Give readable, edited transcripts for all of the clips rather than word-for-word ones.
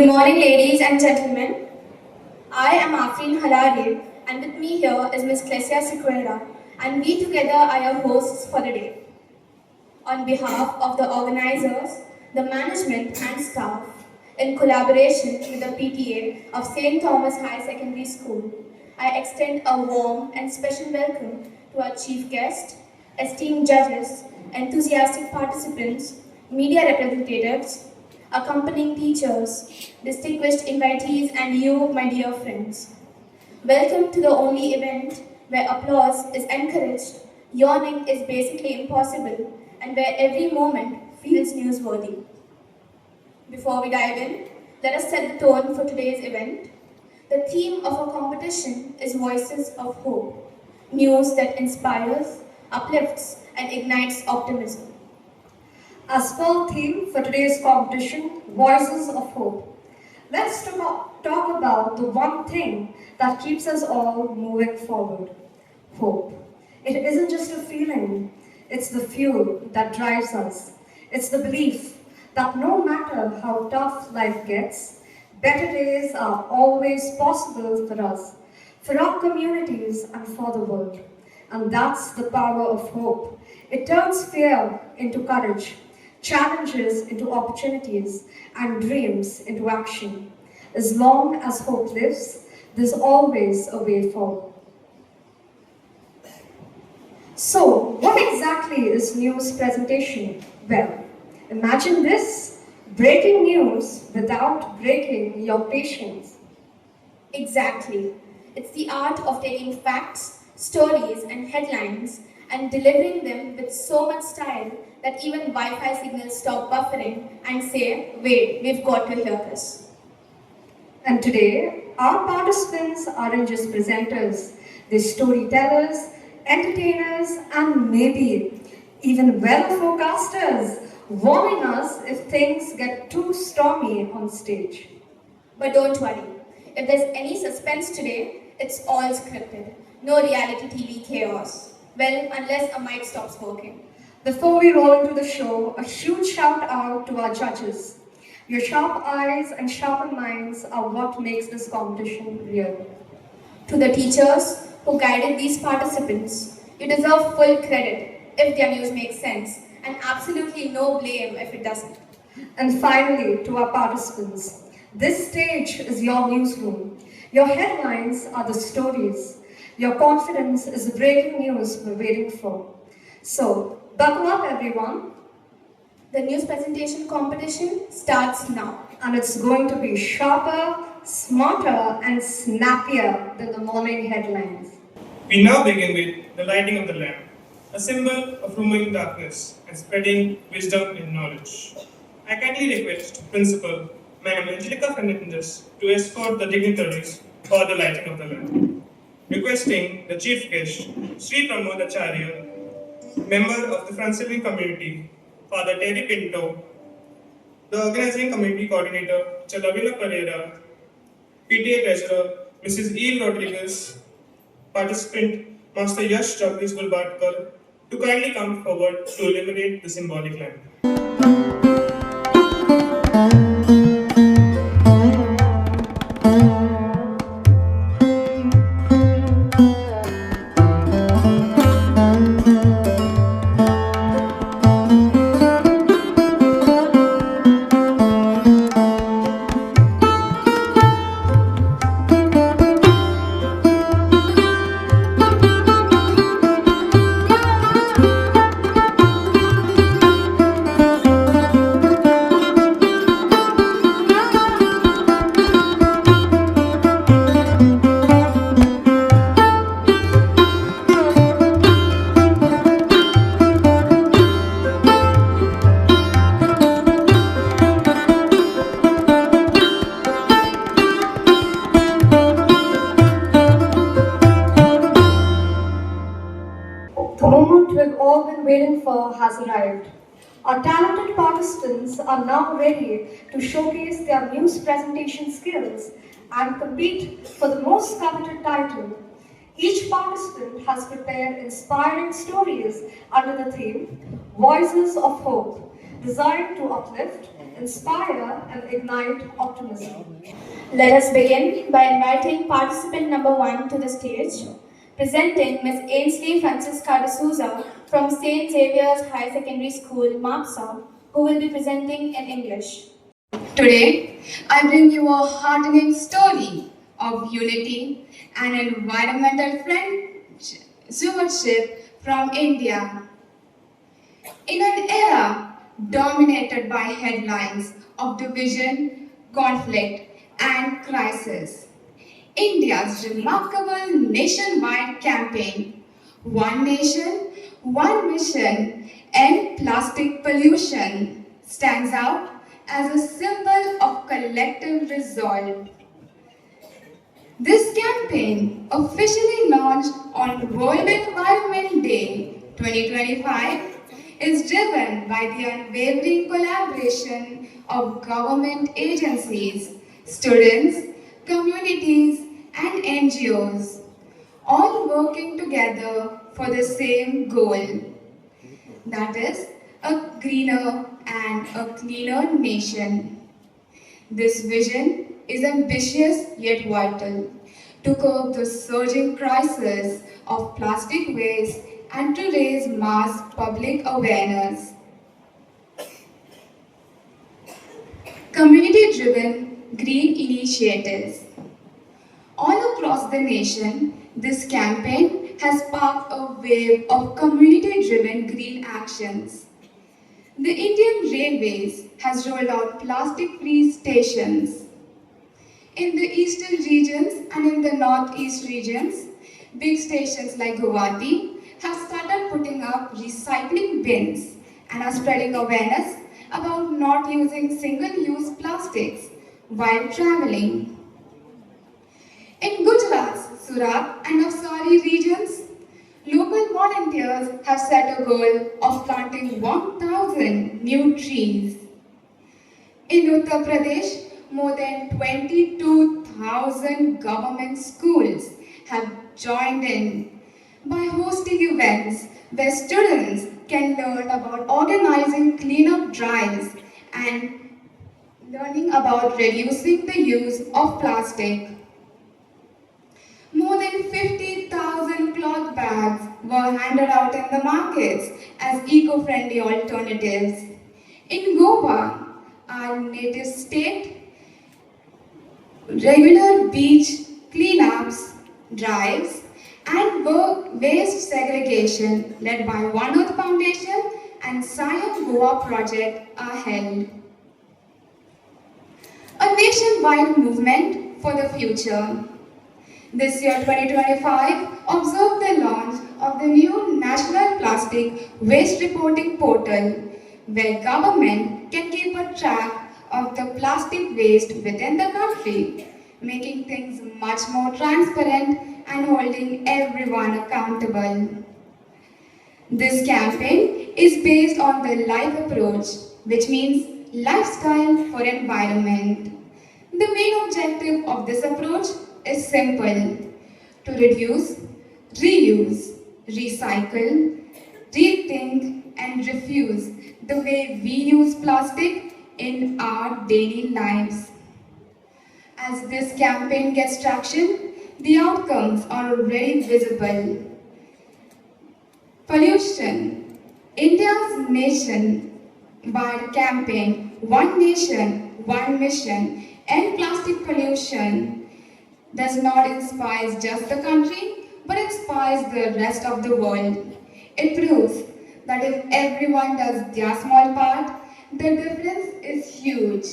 Good morning, ladies and gentlemen. I am Afreen Halari, and with me here is Ms. Clesia Sequeira, and we together are your hosts for the day. On behalf of the organizers, the management and staff, in collaboration with the PTA of St. Thomas High Secondary School, I extend a warm and special welcome to our chief guest, esteemed judges, enthusiastic participants, media representatives, accompanying teachers, distinguished invitees, and you, my dear friends. Welcome to the only event where applause is encouraged, yawning is basically impossible, and where every moment feels newsworthy. Before we dive in, let us set the tone for today's event. The theme of our competition is Voices of Hope, news that inspires, uplifts, and ignites optimism. As per theme for today's competition, Voices of Hope, let's talk about the one thing that keeps us all moving forward, hope. It isn't just a feeling, it's the fuel that drives us. It's the belief that no matter how tough life gets, better days are always possible for us, for our communities and for the world. And that's the power of hope. It turns fear into courage, challenges into opportunities, and dreams into action. As long as hope lives, there's always a way forward. So, what exactly is news presentation? Well, imagine this, breaking news without breaking your patience. Exactly. It's the art of taking facts, stories, and headlines and delivering them with so much style that even Wi-Fi signals stop buffering and say, wait, we've got to hear this. And today, our participants aren't just presenters, they're storytellers, entertainers, and maybe even weather forecasters, warning us if things get too stormy on stage. But don't worry, if there's any suspense today, it's all scripted. No reality TV chaos. Well, unless a mic stops working. Before we roll into the show, a huge shout out to our judges. Your sharp eyes and sharper minds are what makes this competition real. To the teachers who guided these participants, you deserve full credit if their news makes sense, and absolutely no blame if it doesn't. And finally, to our participants, this stage is your newsroom. Your headlines are the stories. Your confidence is the breaking news we're waiting for. So, buckle up everyone. The news presentation competition starts now. And it's going to be sharper, smarter, and snappier than the morning headlines. We now begin with the lighting of the lamp, a symbol of removing darkness and spreading wisdom and knowledge. I kindly request Principal Madam Angelica Fernandez to escort the dignitaries for the lighting of the lamp. Requesting the Chief Guest, Sri Pramod Acharya, member of the Franciscan community, Father Terry Pinto, the Organizing Committee Coordinator, Chalavina Pereira, PTA Treasurer, Mrs. E. Rodriguez, participant, Master Yash Jagdish Gulbadkar, to kindly come forward to illuminate the symbolic lamp. The moment we've all been waiting for has arrived. Our talented participants are now ready to showcase their news presentation skills and compete for the most coveted title. Each participant has prepared inspiring stories under the theme Voices of Hope, designed to uplift, inspire and ignite optimism. Let us begin by inviting participant number 1 to the stage, presenting Ms. Ainsley Francisca D'Souza from St. Xavier's High Secondary School, Mapsa, who will be presenting in English. Today, I bring you a heartening story of unity and environmental stewardship from India. In an era dominated by headlines of division, conflict, and crisis, India's remarkable nationwide campaign, One Nation, One Mission, End Plastic Pollution, stands out as a symbol of collective resolve. This campaign, officially launched on World Environment Day 2025, is driven by the unwavering collaboration of government agencies, students, communities, and NGOs, all working together for the same goal, that is, a greener and a cleaner nation. This vision is ambitious yet vital to curb the surging crisis of plastic waste and to raise mass public awareness. Community-driven green initiatives. All across the nation, this campaign has sparked a wave of community-driven green actions. The Indian Railways has rolled out plastic-free stations. In the eastern regions and in the northeast regions, big stations like Guwahati have started putting up recycling bins and are spreading awareness about not using single-use plastics while traveling. In Gujarat's Surat and Navsari regions, local volunteers have set a goal of planting 1,000 new trees. In Uttar Pradesh, more than 22,000 government schools have joined in by hosting events where students can learn about organizing cleanup drives and learning about reducing the use of plastic. More than 50,000 cloth bags were handed out in the markets as eco-friendly alternatives. In Goa, our native state, regular beach cleanups, drives, and waste segregation led by One Earth Foundation and Sion Goa project are held. A nationwide movement for the future. This year 2025 observed the launch of the new National Plastic Waste Reporting Portal, where government can keep a track of the plastic waste within the country, making things much more transparent and holding everyone accountable. This campaign is based on the LIFE approach, which means lifestyle for environment. The main objective of this approach is simple: to reduce, reuse, recycle, rethink, and refuse the way we use plastic in our daily lives. As this campaign gets traction, the outcomes are already visible. Pollution. India's nation-wide campaign, One Nation, One Mission, End Plastic Pollution, does not inspire just the country, but inspires the rest of the world. It proves that if everyone does their small part, the difference is huge.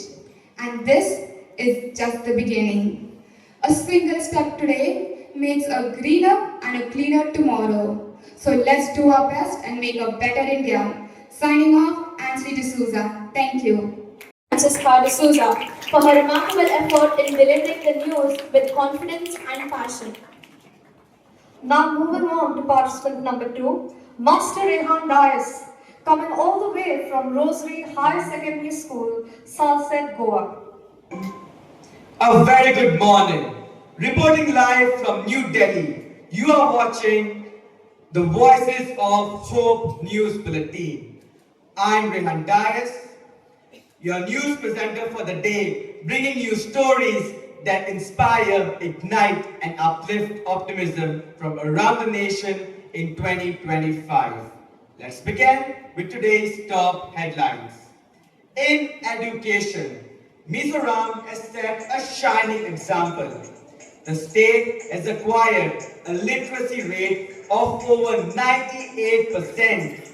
And this is just the beginning. A single step today makes a greener and a cleaner tomorrow. So let's do our best and make a better India. Signing off, Ainsley D'Souza. Thank you. Francisca D'Souza for her remarkable effort in delivering the news with confidence and passion. Now moving on to participant number 2, Master Rehan Dias, coming all the way from Rosary High Secondary School, Salsette, Goa. A very good morning. Reporting live from New Delhi, you are watching the Voices of Hope News Bulletin. I'm Rehan Dias. your news presenter for the day, bringing you stories that inspire, ignite, and uplift optimism from around the nation in 2025. Let's begin with today's top headlines. In education, Mizoram has set a shining example. The state has acquired a literacy rate of over 98%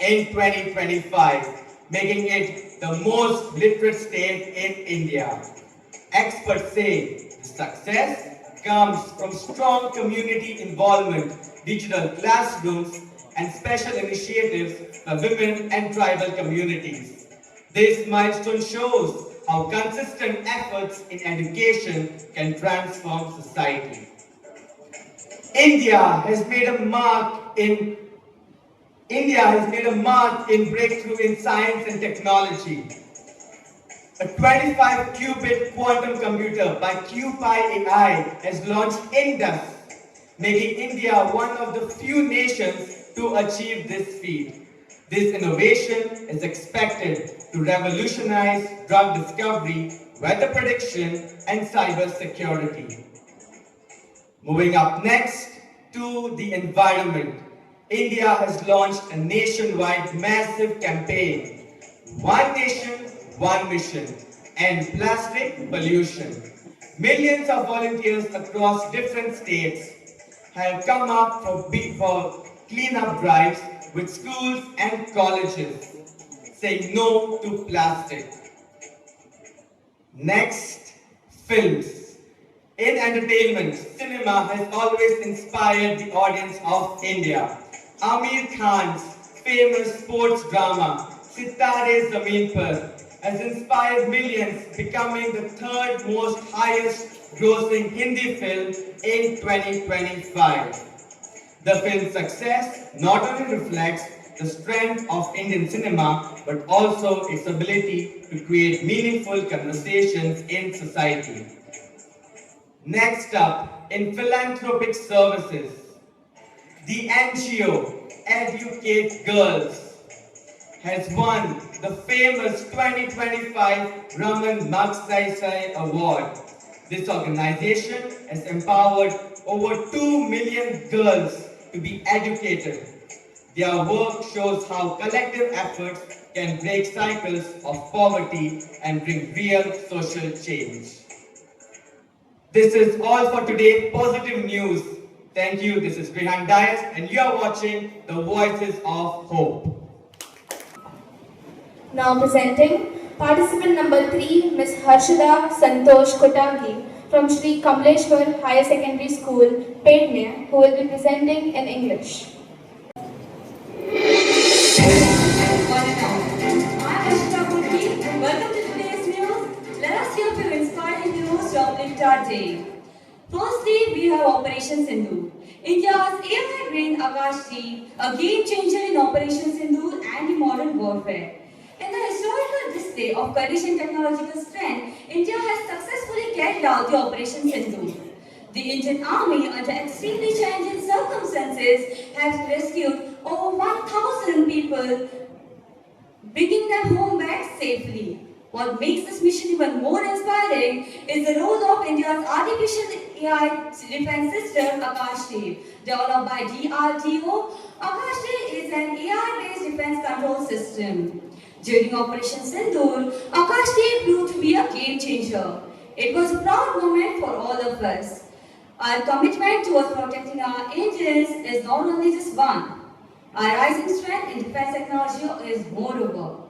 in 2025, making it the most literate state in India. Experts say the success comes from strong community involvement, digital classrooms, and special initiatives for women and tribal communities. This milestone shows how consistent efforts in education can transform society. India has made a mark in breakthrough in science and technology. A 25-qubit quantum computer by QPI AI has launched Indus, making India one of the few nations to achieve this feat. This innovation is expected to revolutionize drug discovery, weather prediction, and cyber security. Moving up next to the environment, India has launched a nationwide massive campaign, One Nation, One Mission, End Plastic Pollution. Millions of volunteers across different states have come up for cleanup drives with schools and colleges, saying no to plastic. Next, films. In entertainment, cinema has always inspired the audience of India. Amir Khan's famous sports drama, Sitare Zameen Par, has inspired millions, becoming the third most highest grossing Hindi film in 2025. The film's success not only reflects the strength of Indian cinema, but also its ability to create meaningful conversations in society. Next up, in philanthropic services, the NGO Educate Girls has won the famous 2025 Raman Magsaysay Award. This organization has empowered over 2 million girls to be educated. Their work shows how collective efforts can break cycles of poverty and bring real social change. This is all for today. Positive news. Thank you. This is Rehan Dias, and you are watching the Voices of Hope. Now presenting participant number 3, Ms. Harshada Santosh Kotagi from Shri Kamleshwar Higher Secondary School, Pedne, who will be presenting in English. One and all. I'm Ashita Kurki. Welcome to today's news. Let us hear few inspiring news to uplift our day. Firstly, we have Operation Sindhu. India's AI-brained Akashdeep, a game changer in Operation Sindhu and in modern warfare. In the historical display of courage and technological strength, India has successfully carried out the Operation Sindhu. The Indian Army, under extremely challenging circumstances, has rescued over 1,000 people, bringing them home back safely. What makes this mission even more inspiring is the role of India's artificial AI defense system, Akashdeep. Developed by DRDO, Akashdeep is an AI-based defense control system. During Operation Sindoor, Akashdeep proved to be a game changer. It was a proud moment for all of us. Our commitment towards protecting our Indians is not only just one. Our rising strength in defense technology is moreover.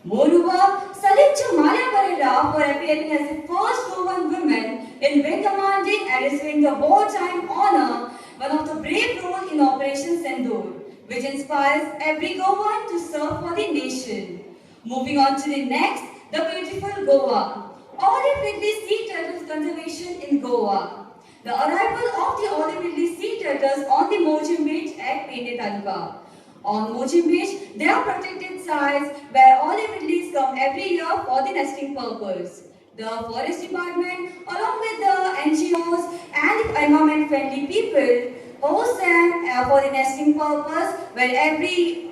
Salute to Malia Pareda for appearing as the first Goan woman in wing commanding and receiving the wartime honor, one of the brave role in Operation Sindoor, which inspires every Goan to serve for the nation. Moving on to the next, the beautiful Goa. Olive Ridley Sea Turtles Conservation in Goa. The arrival of the olive ridley sea turtles on the Mojim Beach at Pene Taluka. On Mojim Beach, they are protected sites where olive ridleys come every year for the nesting purpose. The Forest Department, along with the NGOs and the environment-friendly people, host them for the nesting purpose where every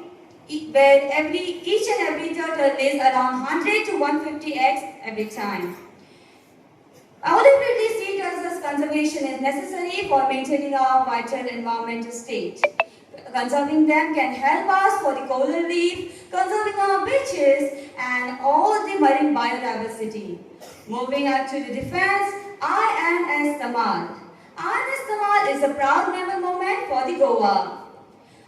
where each and every turtle lays around 100 to 150 eggs every time. Availability sea turtles conservation is necessary for maintaining our vital environmental state. Conserving them can help us for the coral reef, conserving our beaches, and all the marine biodiversity. Moving on to the defense, INS Tamal. INS Tamal is a proud naval moment for the Goa.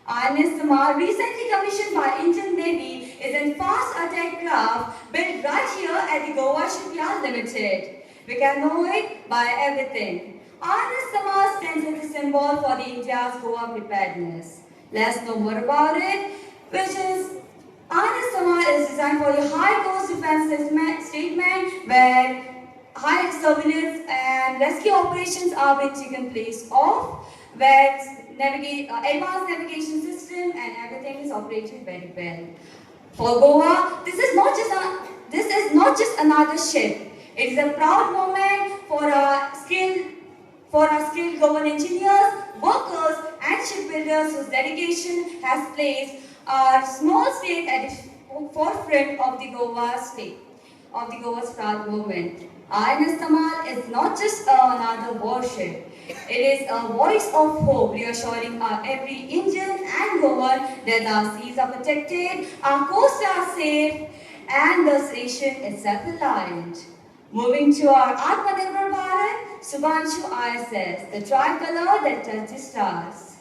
INS Tamal, recently commissioned by Indian Navy, is a fast attack craft built right here at the Goa Shipyard Limited. We can know it by everything. INS Tamal stands as a symbol for the India's Goa preparedness. Let's know more about it, which is INS Tamal is designed for the high coast defense statement where high surveillance and rescue operations are being taken place of, where advanced navigation system and everything is operated very well. For Goa, this is not just another ship. It is a proud moment for our skilled Goan engineers, workers, and shipbuilders whose dedication has placed our small state at the forefront of the Goa's proud movement. INS Tamal is not just another warship. It is a voice of hope, reassuring every Indian and Goan that our seas are protected, our coasts are safe, and the nation itself reliant. Moving to our Atmanirbhar Bharat, Subhanshu ISS, the tricolor that touches stars.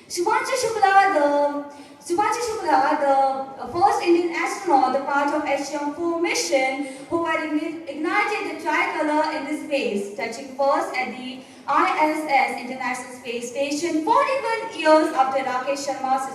Subhanshu Shukla, the first Indian astronaut, the part of HM4 mission, who had ignited the tricolor in the space, touching first at the ISS International Space Station 41 years after Rakesh Sharma's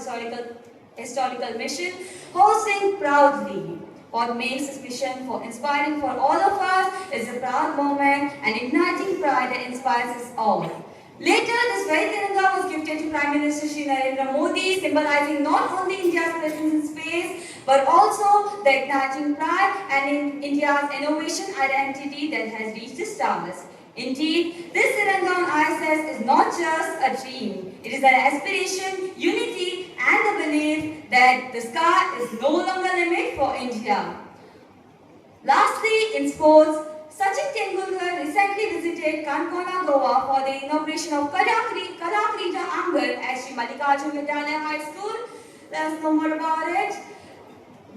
historical mission, hosting proudly. What makes this mission inspiring for all of us is a proud moment and igniting pride that inspires us all. Later, this very Tiranga was gifted to Prime Minister Shri Narendra Modi, symbolizing not only India's presence in space, but also the igniting pride and in India's innovation identity that has reached the stars. Indeed, this Tiranga on ISS is not just a dream. It is an aspiration, unity, and the belief that the sky is no longer a limit for India. Lastly, in sports, Sachin Tendulkar recently visited Kankona, Goa for the inauguration of Kalakrita Angan at Sri Mallikarjun Vidyalaya High School. Let's know more about it.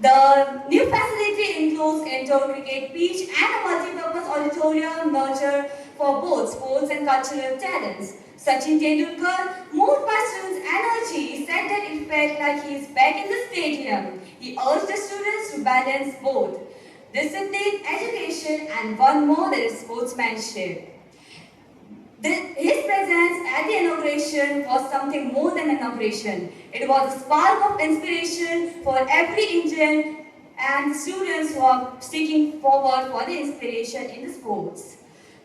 The new facility includes indoor cricket pitch and a multi-purpose auditorium nurture for both sports and cultural talents. Sachin Tendulkar, moved by students' energy, said that it felt like he is back in the stadium. He urged the students to balance both discipline, education, and one more, that is sportsmanship. His presence at the inauguration was something more than an inauguration. It was a spark of inspiration for every Indian and students who are seeking forward for the inspiration in the sports.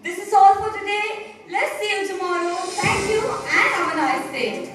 This is all for today. Let's see you tomorrow. Thank you and have a nice day.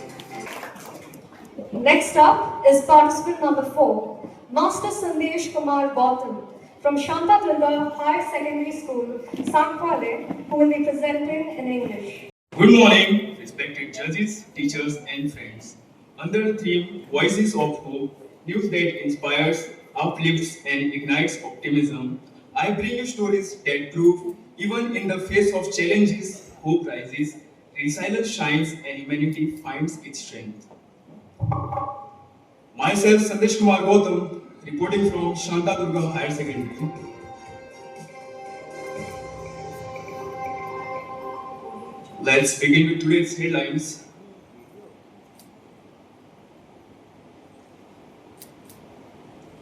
Next up is participant number 4, Master Sandesh Kumar Gautam from Shanta Durga Higher Secondary School, Sankwale, who will be presenting in English. Good morning, respected judges, teachers, and friends. Under the theme Voices of Hope, news that inspires, uplifts, and ignites optimism, I bring you stories that prove even in the face of challenges, hope rises, resilience shines, and humanity finds its strength. Myself, Sandesh Kumar Gautam, reporting from Shanta Durga Higher Secondary. Let's begin with today's headlines.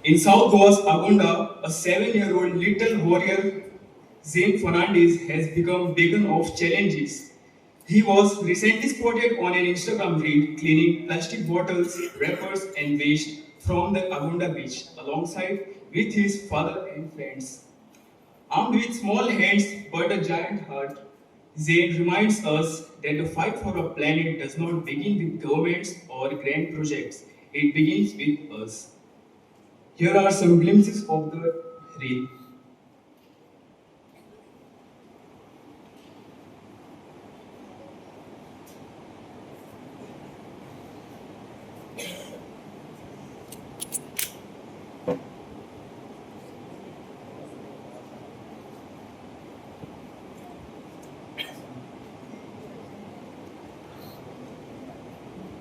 In South Goa's Aldona, a 7-year-old little warrior, Zane Fernandez, has become beacon of challenges. He was recently spotted on an Instagram reel cleaning plastic bottles, wrappers, and waste from the Aldona beach, alongside with his father and friends. Armed with small hands but a giant heart, Zaid reminds us that the fight for a planet does not begin with governments or grand projects, it begins with us. Here are some glimpses of the reel.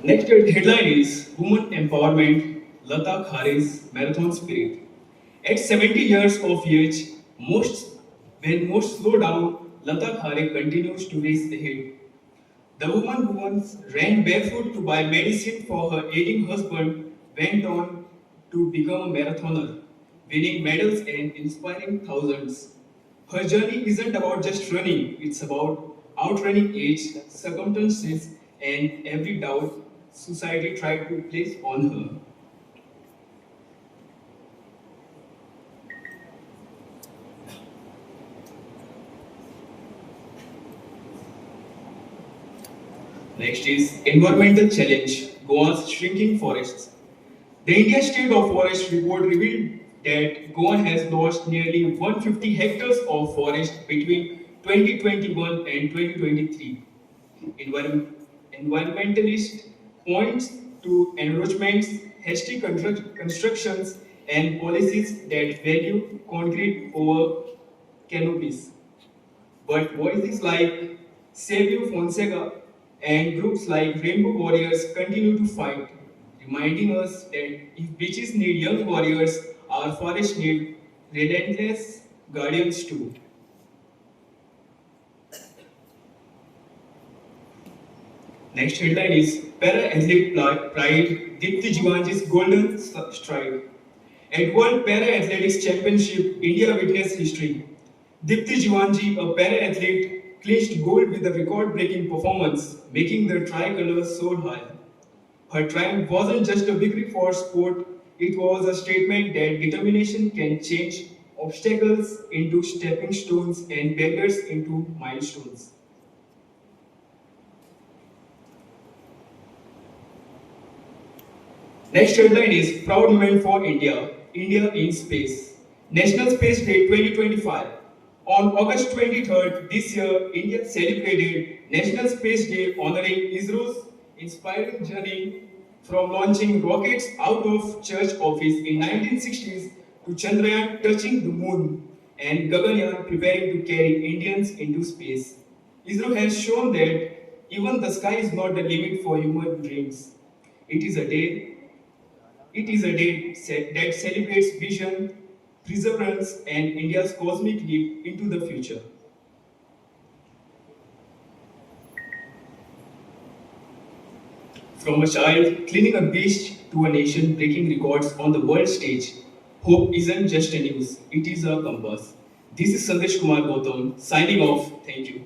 Next headline is Women Empowerment, Lata Khare's Marathon Spirit. At 70 years of age, when most slow down, Lata Khare continues to race ahead. The woman who once ran barefoot to buy medicine for her aging husband went on to become a marathoner, winning medals and inspiring thousands. Her journey isn't about just running, it's about outrunning age, circumstances, and every doubt society tried to place on her. Next is environmental challenge, Goa's shrinking forests. The India State of Forest report revealed that Goa has lost nearly 150 hectares of forest between 2021 and 2023. Environ- Environmentalist points to encroachments, hasty constructions, and policies that value concrete over canopies. But voices like Savio Fonseca and groups like Rainbow Warriors continue to fight, reminding us that if beaches need young warriors, our forests need relentless guardians too. Next headline is Para-Athlete Pride, Dipti Jivanji's Golden Stride. At World Para-Athletics Championship, India witnessed history. Dipti Jivanji, a para-athlete, clinched gold with a record-breaking performance, making the tricolor soar high. Her triumph wasn't just a victory for sport, it was a statement that determination can change obstacles into stepping stones and barriers into milestones. Next headline is Proud Moment for India, India in Space. National Space Day 2025. On August 23rd this year, India celebrated National Space Day honoring ISRO's inspiring journey from launching rockets out of church office in 1960s to Chandrayaan touching the moon and Gaganyaan preparing to carry Indians into space. ISRO has shown that even the sky is not the limit for human dreams. It is a day that celebrates vision, perseverance, and India's cosmic leap into the future. From a child cleaning a beach to a nation breaking records on the world stage, hope isn't just a news, it is a compass. This is Sandesh Kumar Gautam signing off. Thank you.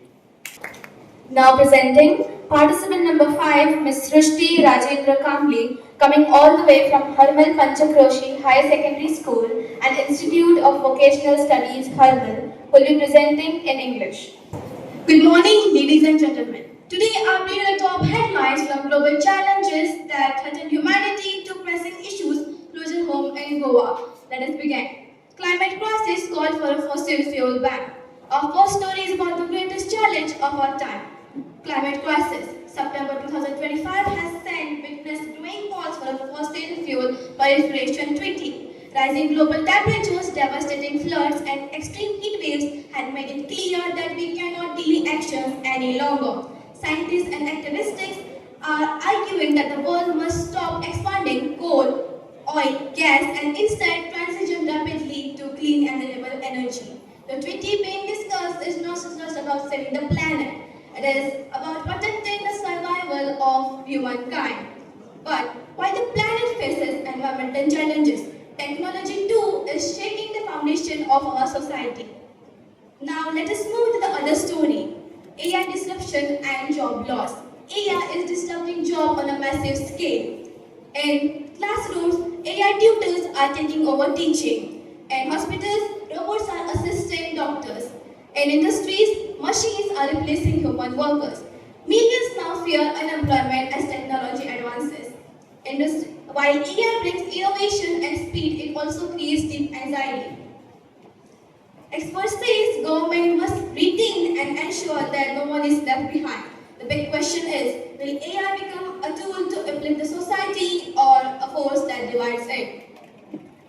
Now presenting participant number 5, Ms. Srishti Rajendra Kambli, coming all the way from Harmal Panchakroshi Higher Secondary School and Institute of Vocational Studies, Harmal, will be presenting in English. Good morning, ladies and gentlemen. Today I'll bring the top headlines from global challenges that threaten humanity to pressing issues closer home in Goa. Let us begin. Climate crisis called for a fossil fuel ban. Our first story is about the greatest challenge of our time. Climate crisis. September 2025 has sent witness growing calls for a fossil fuel proliferation treaty. Rising global temperatures, devastating floods, and extreme heat waves had made it clear that we cannot delay actions any longer. Scientists and activists are arguing that the world must stop expanding coal, oil, gas, and instead transition rapidly to clean and renewable energy. The treaty being discussed is not just about saving the planet. It is about protecting the survival of humankind. But while the planet faces environmental challenges, technology too is shaking the foundation of our society. Now let us move to the other story, AI disruption and job loss. AI is disrupting jobs on a massive scale. In classrooms, AI tutors are taking over teaching. In hospitals, robots are assisting doctors. In industries, machines are replacing human workers. Millions now fear unemployment as technology advances. While AI brings innovation and speed, it also creates deep anxiety. Experts say government must rethink and ensure that no one is left behind. The big question is, will AI become a tool to uplift the society or a force that divides it?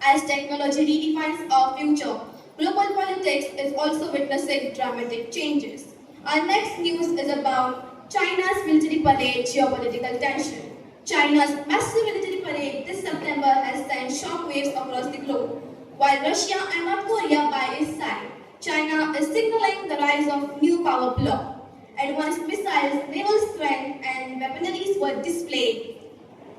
As technology redefines our future, global politics is also witnessing dramatic changes. Our next news is about China's military parade geopolitical tension. China's massive military parade this September has sent shockwaves across the globe. While Russia and North Korea by its side, China is signaling the rise of new power bloc. Advanced missiles, naval strength, and weaponries were displayed,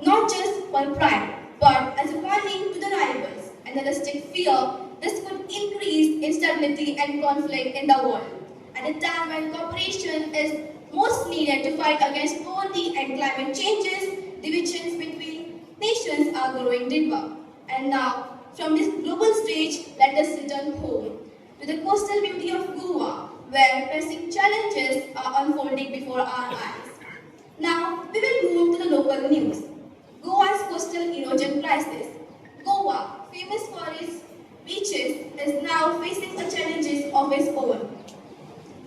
not just for pride, but as a warning to the rivals. Analysts fear this could increase instability and conflict in the world at a time when cooperation is most needed to fight against poverty and climate changes. Divisions between nations are growing deeper. And now, from this global stage, let us return home to the coastal beauty of Goa, where pressing challenges are unfolding before our eyes. Now, we will move to the local news. Goa's coastal erosion crisis. Goa, famous for its beaches, is now facing the challenges of its own.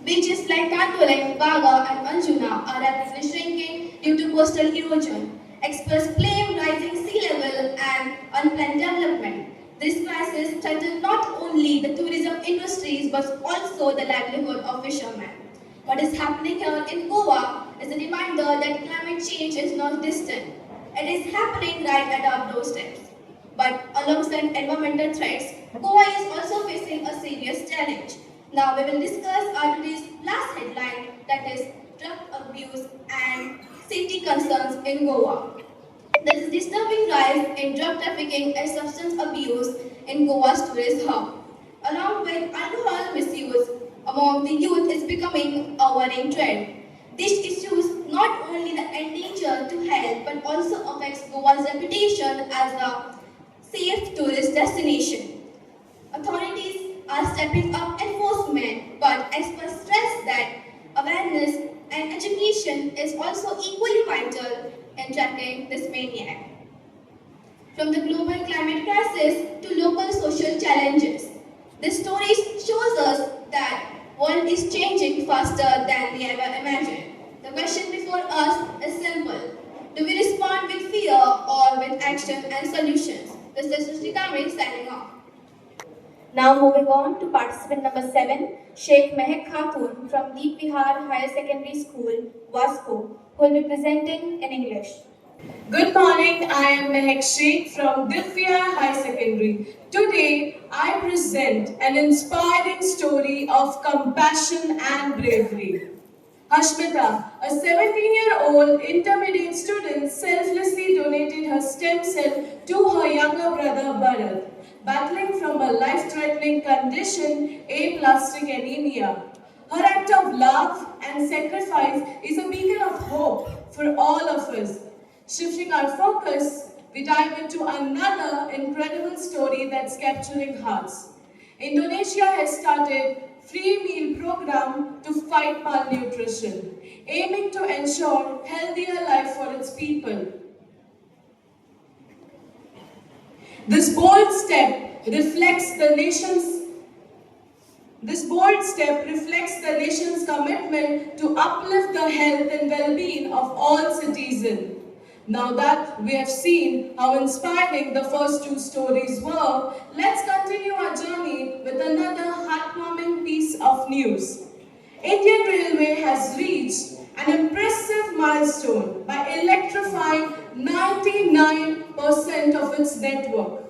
Beaches like Kandolan, Baga, and Anjuna are rapidly shrinking due to coastal erosion. Experts blame rising sea level and unplanned development. This crisis threatens not only the tourism industries but also the livelihood of fishermen. What is happening here in Goa is a reminder that climate change is not distant. It is happening right at our doorsteps. But alongside environmental threats, Goa is also facing a serious challenge. Now we will discuss our today's last headline, that is drug abuse and safety concerns in Goa. There is disturbing rise in drug trafficking and substance abuse in Goa's tourist hub. Along with alcohol misuse among the youth is becoming a worrying trend. These issues not only endanger to health but also affects Goa's reputation as a safe tourist destination. Authorities are stepping up enforcement, but experts stress that awareness and education is also equally vital in tracking this maniac. From the global climate crisis to local social challenges, this story shows us that world is changing faster than we ever imagined. The question before us is simple. Do we respond with fear or with action and solutions? This is Srishti Tamri signing off. Now moving on to participant number 7, Sheikh Mehak Khatun from Deep Vihar Higher Secondary School, Vasco, who will be presenting in English. Good morning, I am Mehak Sheikh from Divya High Secondary. Today, I present an inspiring story of compassion and bravery. Hashmita, a 17-year-old intermediate student, selflessly donated her stem cell to her younger brother Bharat, battling from a life-threatening condition, aplastic anemia. Her act of love and sacrifice is a beacon of hope for all of us. Shifting our focus, we dive into another incredible story that's capturing hearts. Indonesia has started free meal program to fight malnutrition, aiming to ensure healthier life for its people. This bold step reflects the nation's commitment to uplift the health and well-being of all citizens. Now that we have seen how inspiring the first two stories were, let's continue our journey with another heartwarming piece of news. Indian Railway has reached an impressive milestone by electrifying 99% of its network.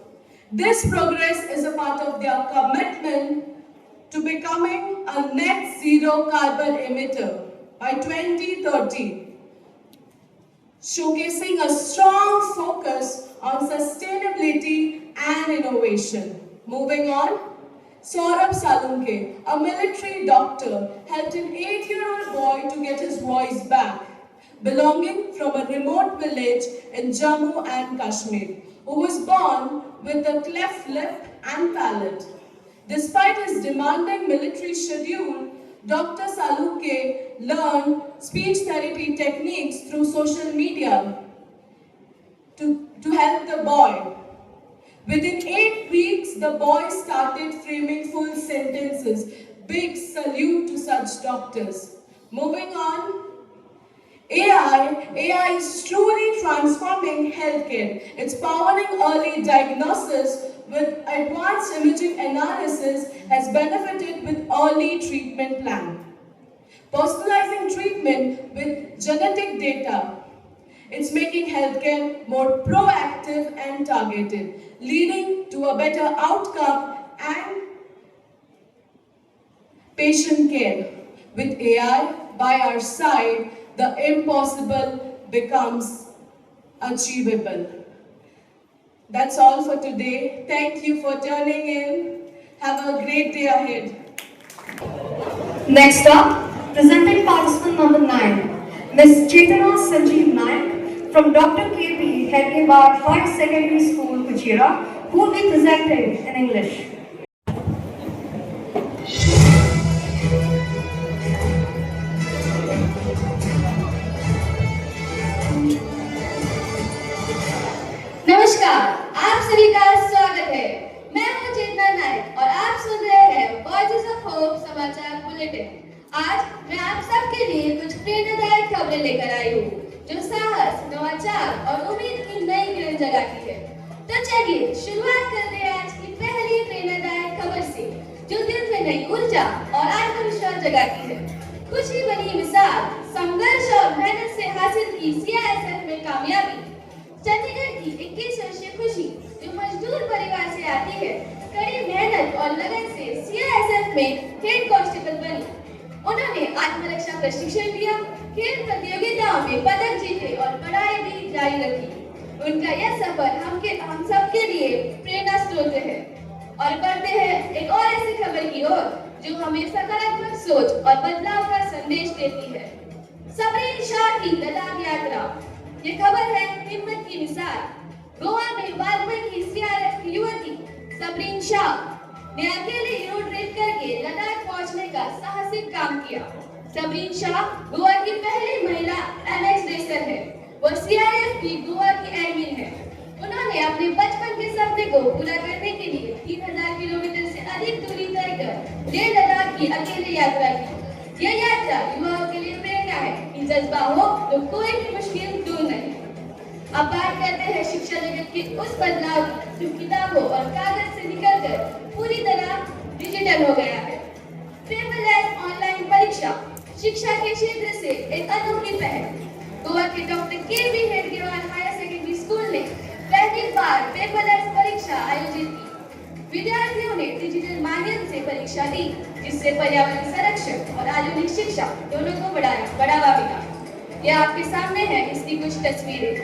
This progress is a part of their commitment to becoming a net zero carbon emitter by 2030. Showcasing a strong focus on sustainability and innovation. Moving on, Saurabh Salunke, a military doctor, helped an 8-year-old boy to get his voice back, belonging from a remote village in Jammu and Kashmir, who was born with a cleft lip and palate. Despite his demanding military schedule, Dr. Salunke learned speech therapy techniques through social media to help the boy. Within 8 weeks, the boy started framing full sentences. Big salute to such doctors. Moving on, AI is truly transforming healthcare. It's powering early diagnosis with advanced imaging analysis has benefited with early treatment plan. Personalizing treatment with genetic data. It's making healthcare more proactive and targeted, leading to a better outcome and patient care. With AI by our side, the impossible becomes achievable. That's all for today. Thank you for tuning in. Have a great day ahead. Next up, presenting participant number 9, Ms. Chetana Sanjeev Naik from Dr. K.P. Hedgewar High Secondary School, Kuchira, who will be presenting in English. नमस्कार, आप सभी का स्वागत है। मैं हूं चेतना नायक और आप सुन रहे हैं वॉइसेस ऑफ होप समाचार बुलेटिन। आज मैं आप सबके लिए कुछ प्रेरणादायक खबरें लेकर आई हूँ जो साहस, नवाचार और उम्मीद की नई किरण जगाती है। तो चलिए शुरुआत करते हैं आज की पहली प्रेरणादायक खबर से, जो दिल में नई ऊर्जा और आत्मविश्वास जगाती है। खुशी बनी मिसाल, संघर्ष और मेहनत से हासिल की सीआईएसएफ में कामयाबी। चंडीगढ़ की 21 वर्षीय खुशी, जो मजदूर परिवार से आती है, कड़ी मेहनत और लगन से सीआईएसएफ में हेड कांस्टेबल बनी। उन्होंने आत्मरक्षा प्रशिक्षण लिया, खेल प्रतियोगिताओं में पदक जीते और पढ़ाई भी जारी रखी। उनका यह सफर हम सबके लिए प्रेरणा स्रोत है। और बढ़ते हैं एक और ऐसी खबर की ओर जो हमें सकारात्मक सोच और बदलाव का संदेश देती है। सबरीन शाह की लद्दाख यात्रा। ये खबर है हिम्मत की मिसाल। गोवा में वालपई की सीआरएफ की युवती सबरीन शाह ने अकेले रोड ट्रिप करके लद्दाख पहुंचने का साहसिक काम किया। सबरीन शाह गोवा की पहली महिला एमएक्स रेसर है। वो सीआरएफ की गोवा की एडमिन है। उन्होंने अपने बचपन के सपने को पूरा करने के लिए 3000 किलोमीटर से अधिक दूरी तय कर लेह लद्दाख की अकेले यात्रा की। यह यात्रा युवाओं के लिए प्रेरणा है कि जज्बा हो तो कोई भी मुश्किल दूर नहीं। अब बात करते हैं शिक्षा जगत के उस बदलाव जो किताबों और कागज से निकलकर पूरी तरह डिजिटल हो गया है। पेपरलेस ऑनलाइन परीक्षा शिक्षा के क्षेत्र से एक अनोखी पहल। गोवा के doctor K P. Hedgewar higher secondary school ने पहली बार पेपरलेस परीक्षा आयोजित की। विद्यार्थियों ने डिजिटल माध्यम से परीक्षा दी, जिससे पर्यावरण संरक्षण और आधुनिक शिक्षा दोनों को बढ़ावा मिला। यह आपके सामने है इसकी कुछ तस्वीरें।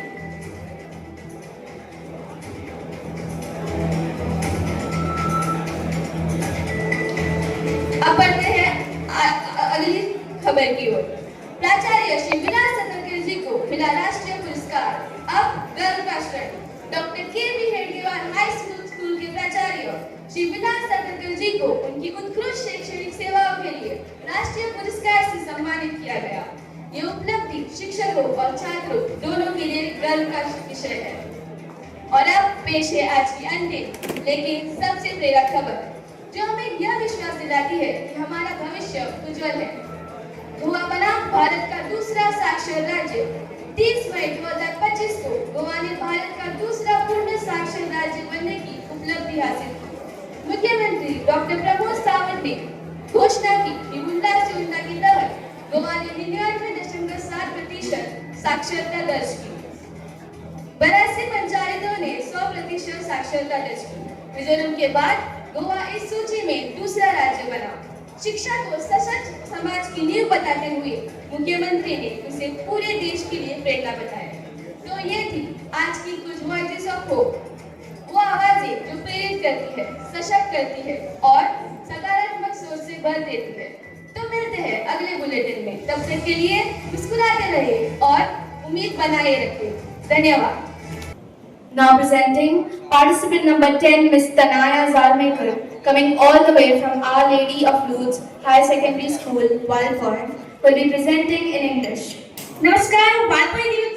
अब बढ़ते हैं अगली खबर की ओर। प्राचार्य श्री विलास सतरकर जी को मिला राष्ट्रीय पुरस्कार। अब गर्व का क्षण। Doctor K P. Hedgewar high school के प्राचार्य श्री विलास सतरकर जी को उनकी उत्कृष्ट शैक्षणिक सेवाओं के लिए राष्ट्रीय पुरस्कार से सम्मानित किया गया। ये उपलब्धि शिक्षकों और छात्रों दोनों के लिए गर्व का विषय है। और अब पेश है आज की अंतिम लेकिन सबसे प्रेरक खबर, जो हमें यह विश्वास दिलाती है कि हमारा भविष्य उज्जवल है। गोवा बना भारत का दूसरा साक्षर राज्य। 30 मई 2025 को गोवा ने भारत का दूसरा पूर्ण साक्षर राज्य बनने की उपलब्धि हासिल की। मुख्यमंत्री डॉक्टर प्रमोद सावंत ने घोषणा की कि उल्लास योजना के तहत गोवा ने 99.7% साक्षरता दर्ज की। 82 पंचायतों ने 100% साक्षरता दर्ज की। मिजोरम के बाद गोवा इस सूची में दूसरा राज्य बना। शिक्षा को सशक्त समाज की नींव बताते हुए मुख्यमंत्री ने उसे पूरे देश के लिए प्रेरणा बताया। तो ये थी आज की कुछ वॉइसेस ऑफ होप, वो आवाजें जो प्रेरित करती है, सशक्त करती है और सकारात्मक सोच से भर देती है। तो मिलते हैं अगले बुलेटिन में, तब तक के लिए मुस्कुराते रहिए और उम्मीद बनाए रखिए। धन्यवाद। Now presenting participant number 10, Ms. Tanaya Zarmekar, coming all the way from Our Lady of Lourdes High Secondary School, Walpur, will be presenting in English. नमस्कार, वालपई न्यूज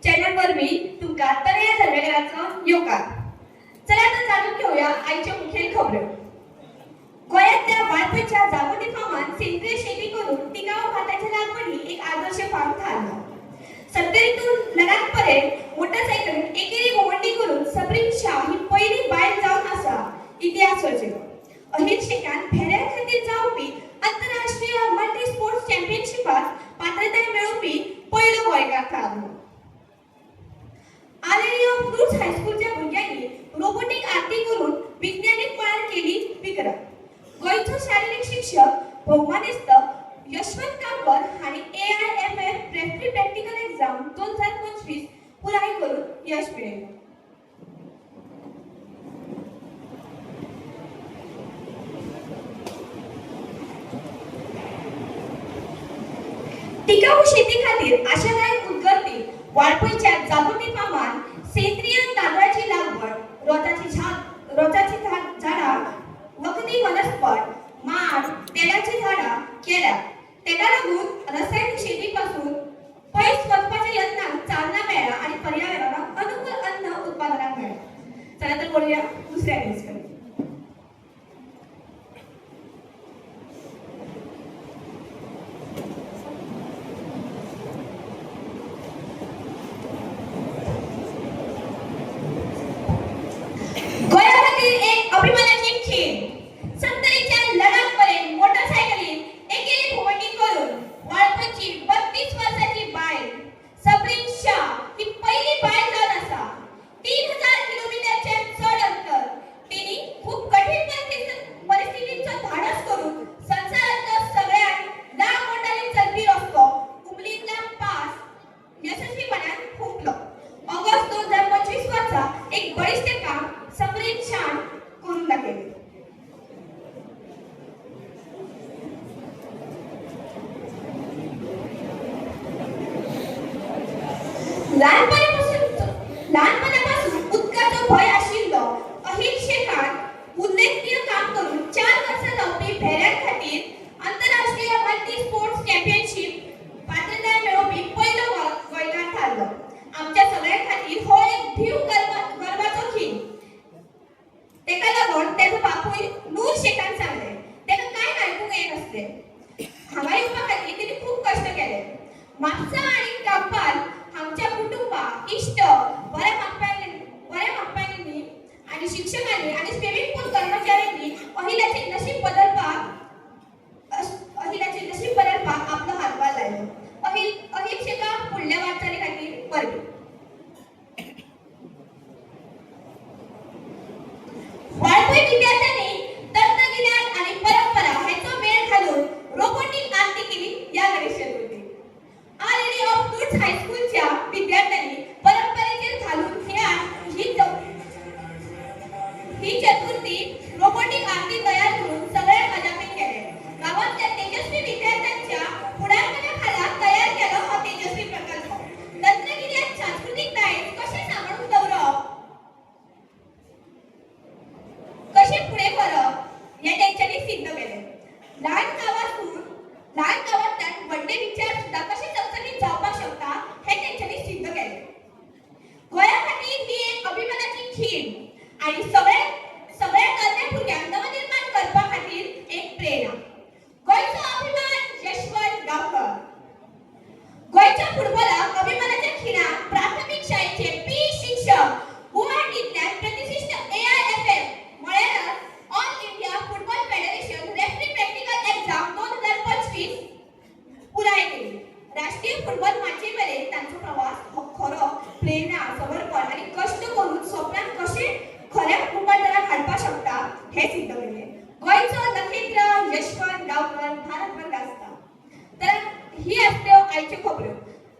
चॅनलवर मी तुमका तनया सर्वेकरांचं योगदान. चला तर जाणून घेऊया आजच्या मुख्य खबरी. गोव्यातल्या वालपईच्या जागोटी फार्मात सेंद्रिय शेती करून टिकाऊ भाताच्या लागवडी एक आदर्श फार्म ठरला. सत्तरीतून लडाखपर्यंत मोटरसायकल एकेरी गोवंडी करून सबरीन शाह ही पहिली बायल जावन आसा इतिहास रचलो. अहिर शेखान फेऱ्या खातीर जावपी आंतरराष्ट्रीय मल्टी स्पोर्ट्स चॅम्पियनशिपात पात्रताय मेळोवपी पयलो गोंयकार वर्गात थारलो. ऑफ फ्रुट्स हायस्कूलच्या भुरग्यांनी रोबोटिक आरती करून विज्ञानिक मळार केली विक्रम. गोंयचो शारीरिक शिक्षक भौमानिस्त यशवंत कांबर हांणी AIFF रेफ्री प्रॅक्टिकल एग्जाम 2025 पुराय करून यश मिळवलं. टिकाऊ शेती खातीर आशादायक उदगरती वाळपयच्या जागोती फार्मान सेंद्रिय तांदळाची लागवड, रोजाची झाडां, वखदी वनस्पत, माड, तेलाची झाडां केल्या. तेका लागून रासायनिक शेतीपासून पयस वचपाच्या यत्नांक चालना मेळ्ळा आणि पर्यावरणाक अनुकूल अन्न उत्पादनाक मेळ्ळा. चला तर बोलूया दुसऱ्या न्यूजकडे. एक अभिमानाची खेळ सत्तरीच्या लढापर्यंत मोटरसायकलीत एकेरी भोवंडी करून वाळपची 32 वर्षाची बायल सबरीन शाह ही पहिली बायल जावन आसा. 3000 किलोमीटरचे चढ अंतर तिने खूप कठीण परिस्थितीचो धाडस करून संसारातलो सगळ्यात लांब मोटारीन चलपी रस्तो हुबलींतला पास यशस्वीपणान हुंपलो. ऑगस्ट 2025 वर्सा एक बळिश्ट काम सबरीन शाह करून दाखयले. लहानपणापासून उदकाचो भय आशिल्लो अहिल शेखान उल्लेखनीय काम करून 4 वर्सां जावपी फेऱ्यां खातीर आंतरराष्ट्रीय मल्टी स्पोर्ट्स चॅम्पियनशीप पात्रताय मेळोवपी पयलो गोंयकार थारलो. आमच्या सगळ्यां खातीर हो एक भीव गर्वाचो खीण. तेका लागून तेजो बापूय नूर शेखान सांगले तेका कांय आयकूंक येनासले. हांगा येवपा खातीर तिणे खूब कश्ट केले. म्हापसा आनी कांपाल हांगच्या कुटुंबाक, इश्ट, बऱ्या मागप्यांनी आणि शिक्षकांनी आणि स्विमिंग पूल कर्मचाऱ्यांनी अहिलाचे नशीब बदलपाक आपलो हातभार लायलो. अहिल शेखा फुडल्या वाटचाली खातीर परबी. वाळपय विद्यार्थ्यांनी तंत्रज्ञान आणि परंपरा ह्याचो मेळ घालून रोबोटिक आरती केली या गणेश चतुर्थी. ऑफ फ्रुट्स हायस्कूलच्या विद्यार्थ्यांनी परंपरेचेर घालून ही चतुर्थी रोबोटिक आरती तयार करून सगळ्या मजापीत केले. गावातल्या तेजस्वी विद्यार्थ्यांच्या पुढाकाराखाला तयार केला हा तेजस्वी प्रकल्प. तंत्रज्ञान सांस्कृतिक दायज कसे सांभाळून दवरप, कसे पुढे करप या त्यांच्यानी सिद्ध केले. लहान गावातल्यान व्हडले विचार सुद्धा कसे चकचकीत जावपाक शकता हे त्यांच्यानी सिद्ध केले. गोंया खातीर ही एक अभिमानाची खीण आणि सगळ्या तरण्या भुरग्यांक नवनिर्माण करपा खातीर एक प्रेरणा. गोंयचो अभिमान यशवंत गांवकर. गोंयच्या फुटबॉलाक अभिमानाच्या खिणाक प्राथमीक शाळेचे पी शिक्षक गुवाहाटींतल्यान प्रतिष्ठित AIFF म्हळ्यार all India football federation referee practical exam 2025 पुराय केली. राष्ट्रीय फुटबॉल माचयेमेरेन तांचो प्रवास खरो प्रेरणा, समर्पण आणि कष्ट करून स्वप्नांक कशे खऱ्या रूपांतराक हाडपाक शकता हे सिद्ध केले. गोंयचो नखेत्र यशवंत गांवकर भारतभर गाजता. तर ही आसल्यो आयच्यो खबरो.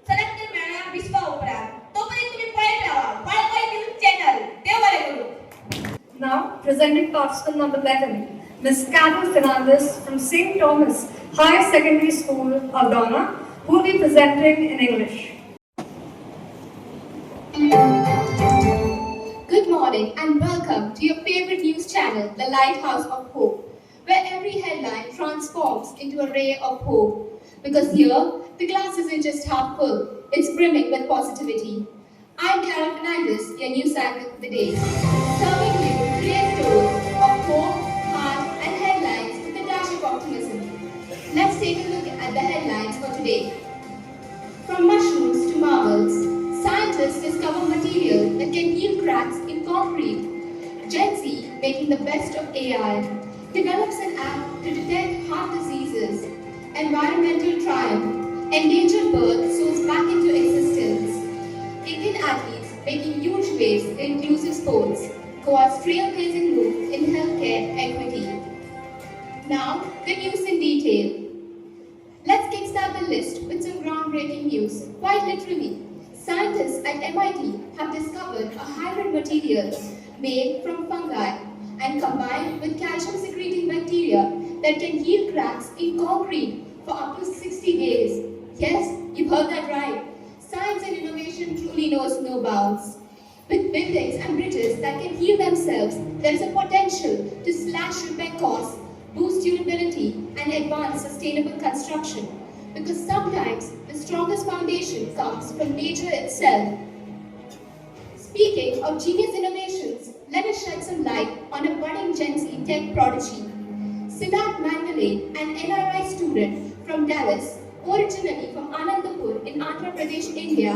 चला तर मेळ्या विश्वा उपरांत. तोपर्यंत तुम्ही पळयत राहा बाळगोंय न्यूज चॅनल. देव बरें करूं. Now presenting participant number 11, Ms. Carol Fernandez from St. Thomas Higher Secondary School, Aldona, who will be presenting in English. Good morning and welcome to your favorite news channel, the Lighthouse of Hope, where every headline transforms into a ray of hope. Because here, the glass isn't just half full, it's brimming with positivity. I'm Carol Fernandez, your news anchor for the day, serving you 3 stories of hope, heart, and headlines with a dash of optimism. Let's take a look at the headlines for today. From mushrooms to marbles, scientists discover material that can heal cracks in concrete. Gen Z, making the best of AI, develops an app to detect heart diseases. Environmental triumph. Endangered birds soars back into existence. Indian athletes making huge waves in inclusive sports. Goa's trailblazing move in healthcare equity. Now, the news in detail. Let's kickstart the list with some groundbreaking news. Quite literally, scientists at MIT have discovered a hybrid material made from fungi and combined with calcium-secreting bacteria that can heal cracks in concrete for up to 60 days. Yes, you heard that right. Science and innovation truly knows no bounds. With buildings and bridges that can heal themselves, there is a potential to slash repair costs, boost durability, and advance sustainable construction. Because sometimes the strongest foundation comes from nature itself. Speaking of genius innovations, let us shed some light on a budding Gen Z tech prodigy. Siddharth Mandale, an NRI student from Dallas, originally from Anandapur in Andhra Pradesh, India,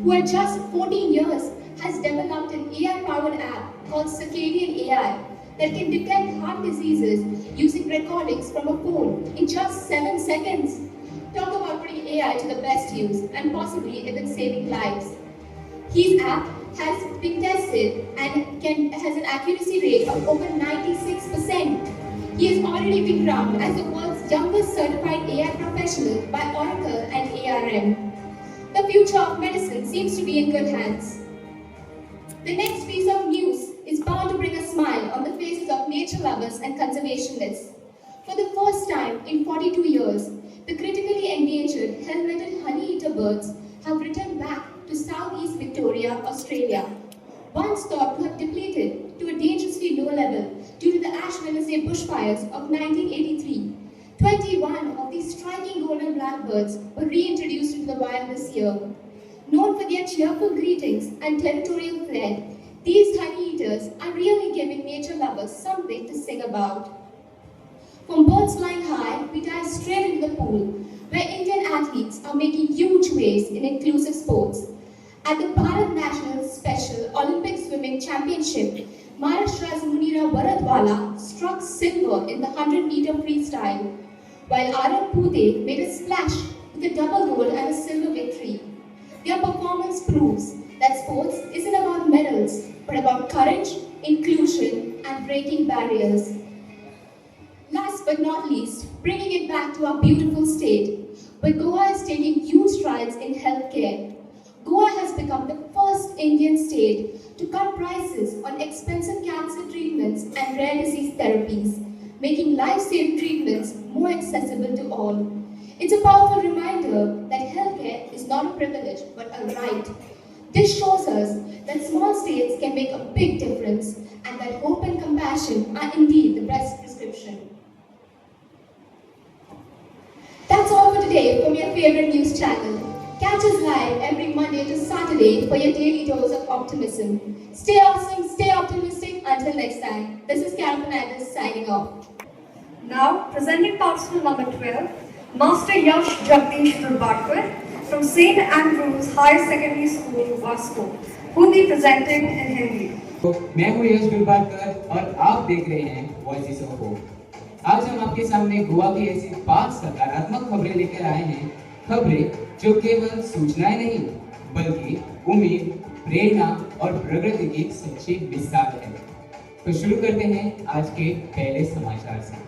who at just 14 years has developed an AI-powered app called Circadian AI that can detect heart diseases using recordings from a phone in just 7 seconds. Talk about putting AI to the best use and possibly even saving lives. His app has been tested and has an accuracy rate of over 96%. He has already been crowned as the world's youngest certified AI professional by Oracle and ARM. The future of medicine seems to be in good hands. The next piece of news is bound to bring a smile on the faces of nature lovers and conservationists. For the first time in 42 years, the critically endangered helmeted honey-eater birds have returned back to southeast Victoria, Australia. Once thought to have depleted to a dangerously low level due to the Ash Wednesday bushfires of 1983, 21 of these striking golden blackbirds were reintroduced into the wild this year. Known for their cheerful greetings and territorial flair, these honey-eaters are really giving nature lovers something to sing about. From birds flying high, we dive straight into the pool, where Indian athletes are making huge waves in inclusive sports. At the Bharat National Special Olympic Swimming Championship, Maharashtra's Munira Varadwala struck silver in the 100-meter freestyle, while Arav Pute made a splash with a double gold and a silver victory. Their performance proves that sports isn't about medals, but about courage, inclusion, and breaking barriers. Last but not least, bringing it back to our beautiful state, where Goa is taking huge strides in healthcare. Goa has become the first Indian state to cut prices on expensive cancer treatments and rare disease therapies, making life-saving treatments more accessible to all. It's a powerful reminder that healthcare is not a privilege, but a right. This shows us that small states can make a big difference and that hope and compassion are indeed the best prescription. That's all for today from your favorite news channel. Catch us live every Monday to Saturday for your daily dose of optimism. Stay awesome, stay optimistic. Until next time, this is Karen Fernandez signing off. Now, presenting participant number 12, Master Yash Jagdish Durbarkar from St. Andrews Higher Secondary School, Vasco, who will be presenting in Hindi. मैं हूँ यश दुर्बारकर और आप देख रहे हैं voices of hope. आज हम आपके सामने गोवा की ऐसी 5 सकारात्मक खबरें लेकर आए हैं, खबरें जो केवल सूचनाएं नहीं बल्कि उम्मीद, प्रेरणा और प्रगति की सच्ची मिसाल है। तो शुरू करते हैं आज के पहले समाचार से।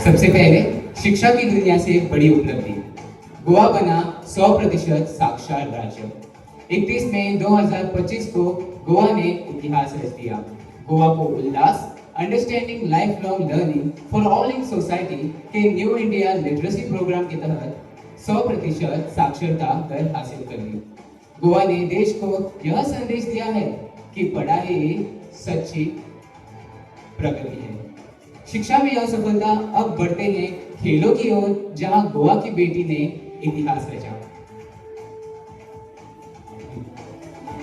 सबसे पहले शिक्षा की दुनिया से बड़ी उपलब्धि, गोवा बना 100% साक्षर राज्य। 31 मई 2025 को गोवा ने इतिहास रच दिया। गोवा को Ullas understanding lifelong learning for all in society के न्यू इंडिया लिटरेसी प्रोग्राम के तहत 100% साक्षरता दर हासिल कर ली। गोवा ने देश को यह संदेश दिया है कि पढ़ाई सच्ची प्रगति है। शिक्षा में यह सफलता अब बढ़ते हैं खेलों की ओर, जहां गोवा की बेटी ने इतिहास रचा।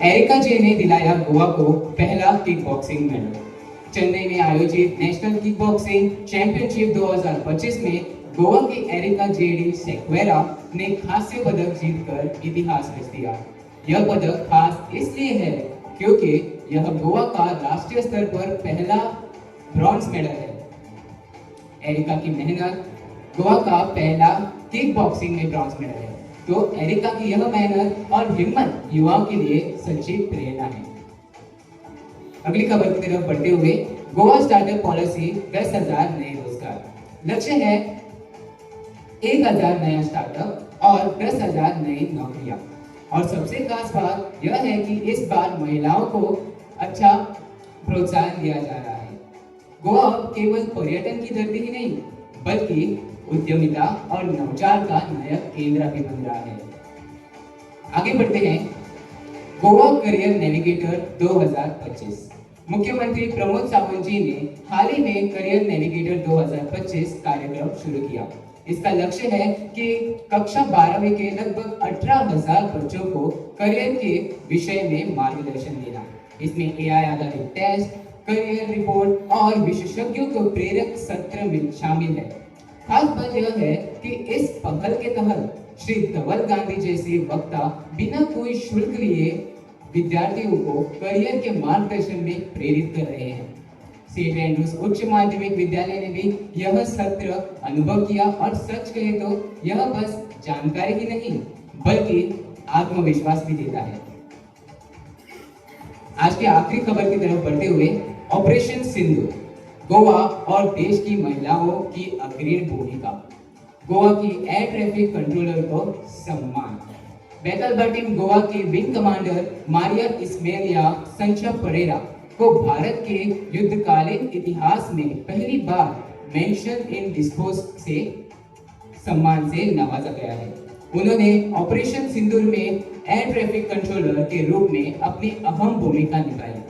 एरिका जे ने दिलाया गोवा को पहला किक बॉक्सिंग मेडल। चेन्नई में आयोजित नेशनल किक बॉक्सिंग चैंपियनशिप 2025 में गोवा की एरिका जेडी सेक्वेरा ने कांस्य पदक जीतकर इतिहास रच दिया। यह पदक खास इसलिए है क्योंकि यह गोवा का राष्ट्रीय स्तर पर पहला ब्रॉन्ज मेडल है। एरिका की मेहनत गोवा का पहला किक बॉक्सिंग में ब्रॉन्ज मेडल है। तो एरिका की यह मेहनत और हिम्मत युवाओं के लिए सच्ची प्रेरणा है। अगली खबर की तरफ बढ़ते हुए, गोवा स्टार्टअप पॉलिसी 10,000 नए रोजगार। लक्ष्य है 1,000 नया स्टार्टअप और 10,000 नई नौकरियां। और सबसे खास बात यह है कि इस बार महिलाओं को अच्छा प्रोत्साहन दिया जा रहा है। गोवा अब केवल पर्यटन की धरती ही नहीं बल्कि उद्यमिता और नवाचार का नया केंद्र भी बन रहा है। आगे बढ़ते हैं, गोवा करियर नेविगेटर 2025। मुख्यमंत्री प्रमोद सावंत जी ने हाल ही में करियर नेविगेटर 2025 कार्यक्रम शुरू किया। इसका लक्ष्य है कि कक्षा 12वीं के लगभग 18,000 बच्चों को करियर के विषय में मार्गदर्शन देना। इसमें एआई आधारित टेस्ट, करियर रिपोर्ट और विशेषज्ञों को प्रेरक सत्र में शामिल है। खास बात यह है कि इस पहल के तहत श्री धवल गांधी जैसे वक्ता बिना कोई शुल्क लिए विद्यार्थियों को करियर के मार्गदर्शन में प्रेरित कर रहे हैं। सेंट एंड्रूज उच्च माध्यमिक विद्यालय ने भी यह सत्र अनुभव किया और सच कहे तो यह बस जानकारी ही नहीं बल्कि आत्मविश्वास भी देता है। आज की आखिरी खबर की तरफ बढ़ते हुए, ऑपरेशन सिंदूर, गोवा और देश की महिलाओं की अग्रणी भूमिका। गोवा की एयर ट्रैफिक कंट्रोलर को सम्मान। बैटल टीम गोवा की विंग कमांडर मारिया इस्मेलिया संचा परेरा को भारत के युद्धकालीन इतिहास में पहली बार मेंशन इन डिस्पोज से सम्मान से नवाजा गया है। उन्होंने ऑपरेशन सिंदूर में एयर ट्रैफिक कंट्रोलर के रूप में अपनी अहम भूमिका निभाई।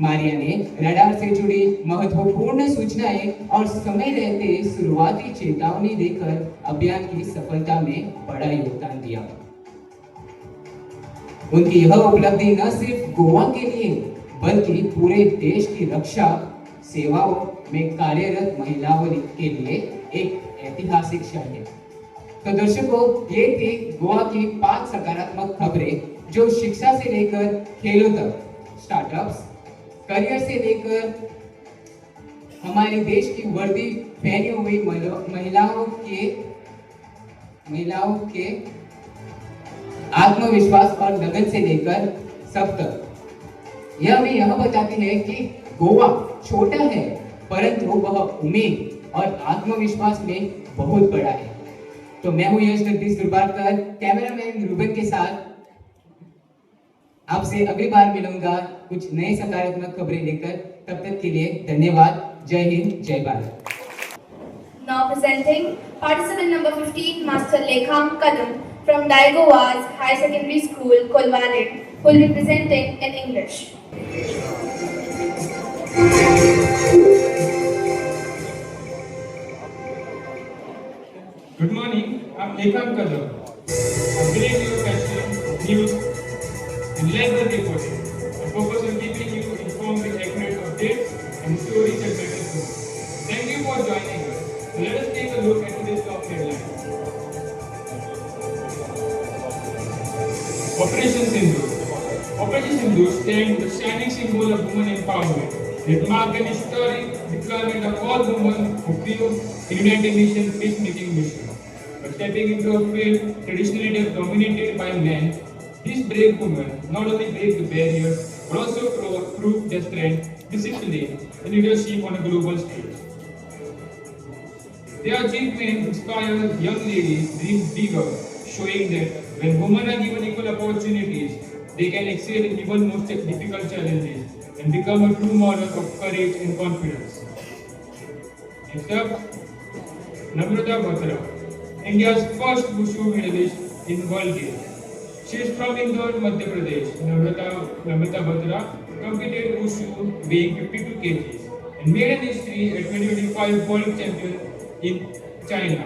मारिया ने रडार से जुड़ी महत्वपूर्ण सूचनाएं और समय रहते शुरुआती चेतावनी देकर अभियान की सफलता में बड़ा योगदान दिया। उनकी यह उपलब्धि न सिर्फ गोवा के लिए बल्कि पूरे देश की रक्षा सेवाओं में कार्यरत महिलाओं के लिए एक ऐतिहासिक क्षण है। तो दर्शकों, ये थी गोवा की 5 सकारात्मक खबरें जो शिक्षा से लेकर खेलों तक, स्टार्टअप्स, करियर से लेकर हमारे देश की वर्दी पहनी हुई महिलाओं के आत्मविश्वास और लगन से लेकर सब तक यह भी यह बताती है कि गोवा छोटा है परंतु वह उम्मीद और आत्मविश्वास में बहुत बड़ा है। तो मैं हूं यश जगदीश दुर्बारकर, कैमरामैन रूबन के साथ आपसे अगली बार मिलूंगा कुछ नए सकारात्मक खबरें लेकर। तब तक के लिए धन्यवाद। जय हिंद, जय Bharat. Now presenting participant number 15, Master Lekham Kadam from Daigowa's High Secondary School, Kolwale, who will be presenting in English. Good morning, I'm Lekham Kadam. I believe your passion, news, and legal reporting. I focus on keeping you informed with accurate updates and stories and better news. Thank you for joining us. Let us take a look at today's top headlines. Operation Sindoor. Operation Sindoor stands as a shining symbol of women empowerment. It marked an historic deployment of all women who flew the United Nations peacemaking mission. By stepping into a field traditionally dominated by men, these brave women not only break the barriers but also prove their strength, discipline, and leadership on a global stage. Their achievement inspires young ladies to dream bigger, showing that when women are given equal opportunities, they can excel in even most difficult challenges and become a true model of courage and confidence. Next up, Namrata Batra, India's first Wushu medalist in World Games. She is from Indore, Madhya Pradesh. Namrata Batra competed Wushu weighing 52 kg and made an history at 2025 World Champion in China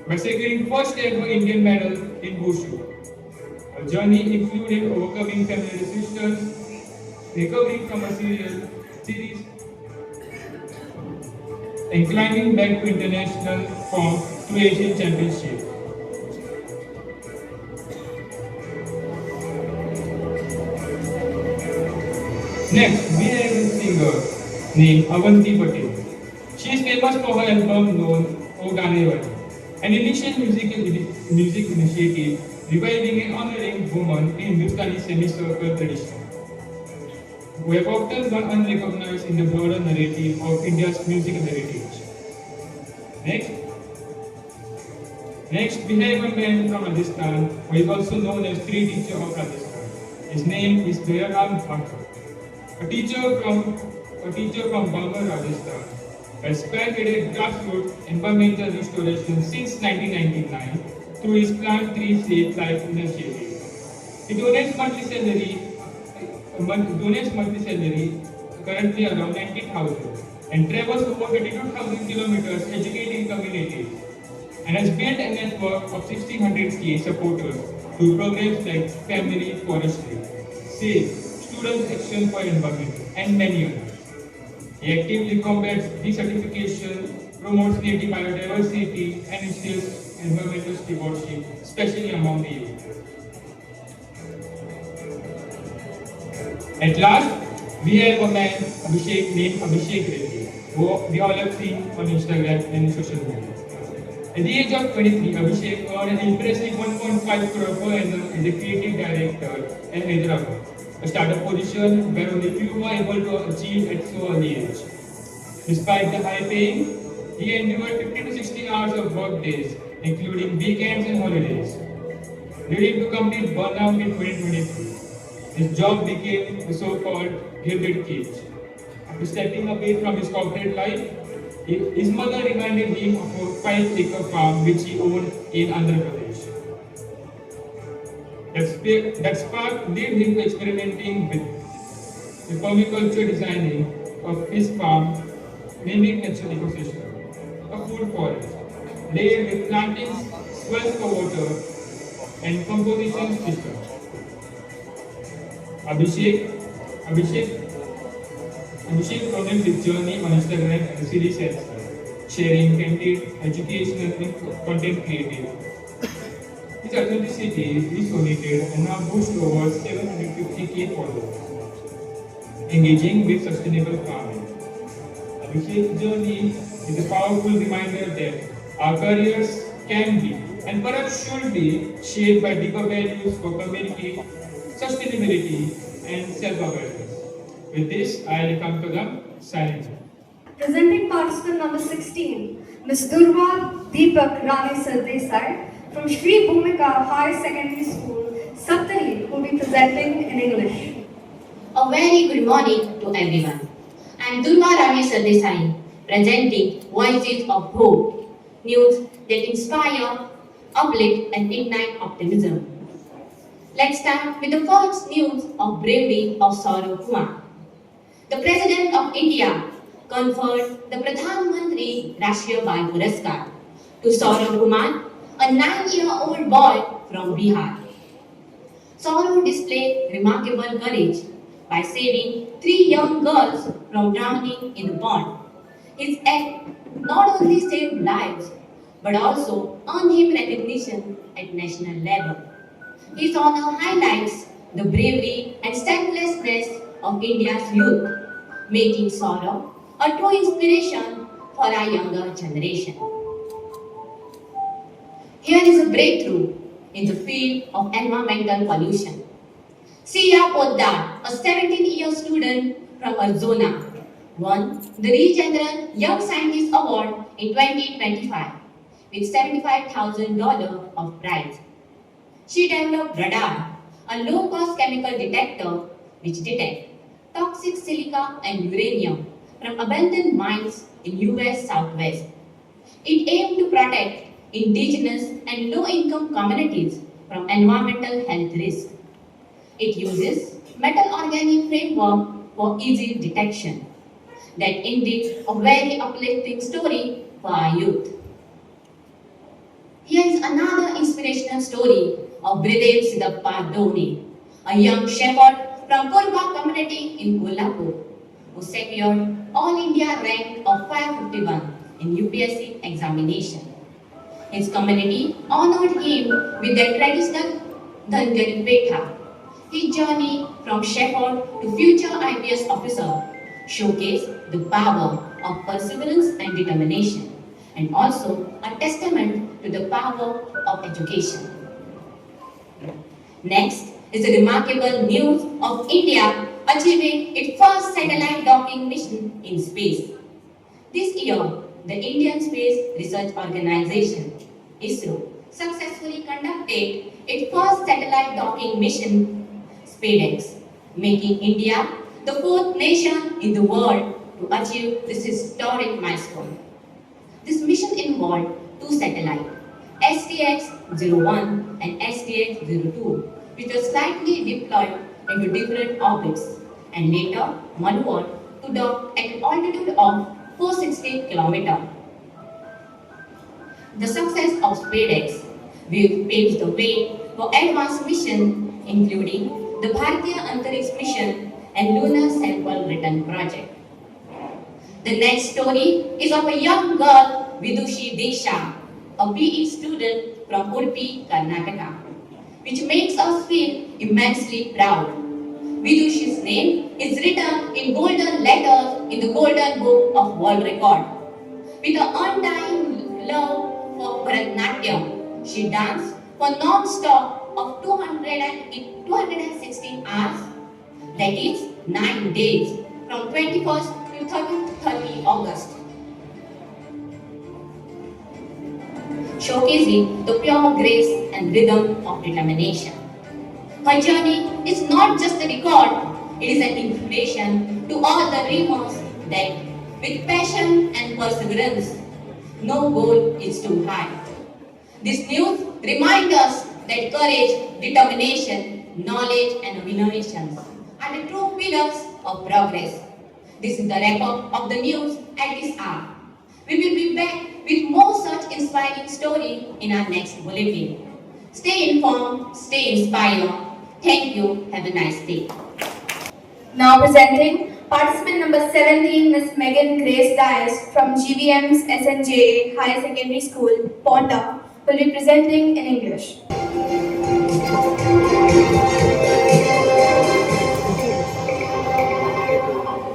by securing first ever Indian medal in Wushu. Her journey included overcoming family resistance, recovering from a series, and climbing back to international form to Asian Championship. Next, we have a singer named Avanti Patel. She is famous for her album known O Gaane Wale, an initial music initiative reviving and honoring women in Hindustani semicircle tradition, who have often gone unrecognized in the broader narrative of India's musical heritage. Next, we have a man from Rajasthan who is also known as street teacher of Rajasthan. His name is Dayaram Thakur, a teacher from Bambar, Rajasthan, has spearheaded grassroots environmental restoration since 1999 through his Plant Tree Save Life initiative. He donates monthly salary, currently around 90,000, and travels over 22,000 kilometers educating communities, and has built a network of 1,600 supporters through programs like Family Forestry, SAFE, Students Action for Environment, and many others. He actively combats desertification, promotes native biodiversity, and instills environmental stewardship, especially among the youth. At last, we have a man named Abhishek Reddy, who we all have seen on Instagram and social media. At the age of 23, Abhishek earned an impressive 1.5 crore per annum as a creative director in Hyderabad, a startup position where only few were able to achieve at so early age. Despite the high pay, he endured 50 to 60 hours of work days, including weekends and holidays, leading to complete burnout in 2023. His job became the so-called gilded cage. After stepping away from his corporate life, his mother reminded him of a 5-acre farm which he owned in Andhra Pradesh. That spark led him to experimenting with the permaculture designing of his farm, mimic natural ecosystem, a food forest, layered with plantings, swells for water, and composition system. Abhishek chronicled his journey on Instagram and a series sharing candid, educational, and content creative. His authenticity resonated and now boasts over 750k followers, engaging with sustainable farming. Abhishek's journey is a powerful reminder that our careers can be and perhaps should be shaped by deeper values for community, sustainability, and self-awareness. With this, I will come to the signing. Presenting participant number 16, Ms. Durva Deepak Rani Sardesai from Shri Bhumika High Secondary School, Saptali, will be presenting in English. A very good morning to everyone. I am Durva Rani Sardesai, presenting Voices of Hope, news that inspire, uplift, and ignite optimism. Let's start with the first news of bravery of Saurav Kumar. The President of India conferred the Pradhan Mantri Rashtriya Bal Puraskar to Saurav Kumar, a 9-year-old boy from Bihar. Saurav displayed remarkable courage by saving 3 young girls from drowning in the pond. His act not only saved lives but also earned him recognition at national level. His honor highlights the bravery and selflessness of India's youth, making Saurav a true inspiration for our younger generation. Here is a breakthrough in the field of environmental pollution. Siya Poddar, a 17-year student from Aldona, won the Regeneral Young Scientist Award in 2025 with $75,000 of prize. She developed radar, a low-cost chemical detector which detects toxic silica and uranium from abandoned mines in US Southwest. It aimed to protect indigenous and low-income communities from environmental health risks. It uses metal organic framework for easy detection. That indeed a very uplifting story for our youth. Here is another inspirational story of Bridev Siddhappa Dhoni, a young shepherd from Kurba community in Kolhapur, who secured All India rank of 551 in UPSC examination. His community honored him with their traditional Dhangari Petha. His journey from shepherd to future IPS officer showcase the power of perseverance and determination, and also a testament to the power of education. Next is the remarkable news of India achieving its first satellite docking mission in space. This year, the Indian Space Research Organization, ISRO, successfully conducted its first satellite docking mission, SpaceX, making India the fourth nation in the world to achieve this historic milestone. This mission involved two satellites, STX-01 and STX-02, which were slightly deployed into different orbits and later maneuvered to dock at an altitude of 460 km. The success of SpaceX paves the way for advanced missions, including the Bharatiya Antariksh Mission and Lunar Sample Return Project. The next story is of a young girl, Vidushi Desha, a BE student from Udupi, Karnataka, which makes us feel immensely proud. Vidushi's name is written in golden letters in the Golden Book of World Record. With an undying love for Bharatanatyam, she danced for non-stop of 216 hours, that is 9 days, from 21st to 30 August, showcasing the pure grace and rhythm of determination. Her journey is not just a record, it is an inspiration to all the dreamers that with passion and perseverance, no goal is too high. This news reminds us that courage, determination, knowledge and innovations are the true pillars of progress. This is the wrap-up of the news at this hour. We will be back with more such inspiring stories in our next bulletin. Stay informed, stay inspired. Thank you. Have a nice day. Now presenting participant number 17, Miss Megan Grace Dias from GVM's SNJA Higher Secondary School, Ponda, will be presenting in English.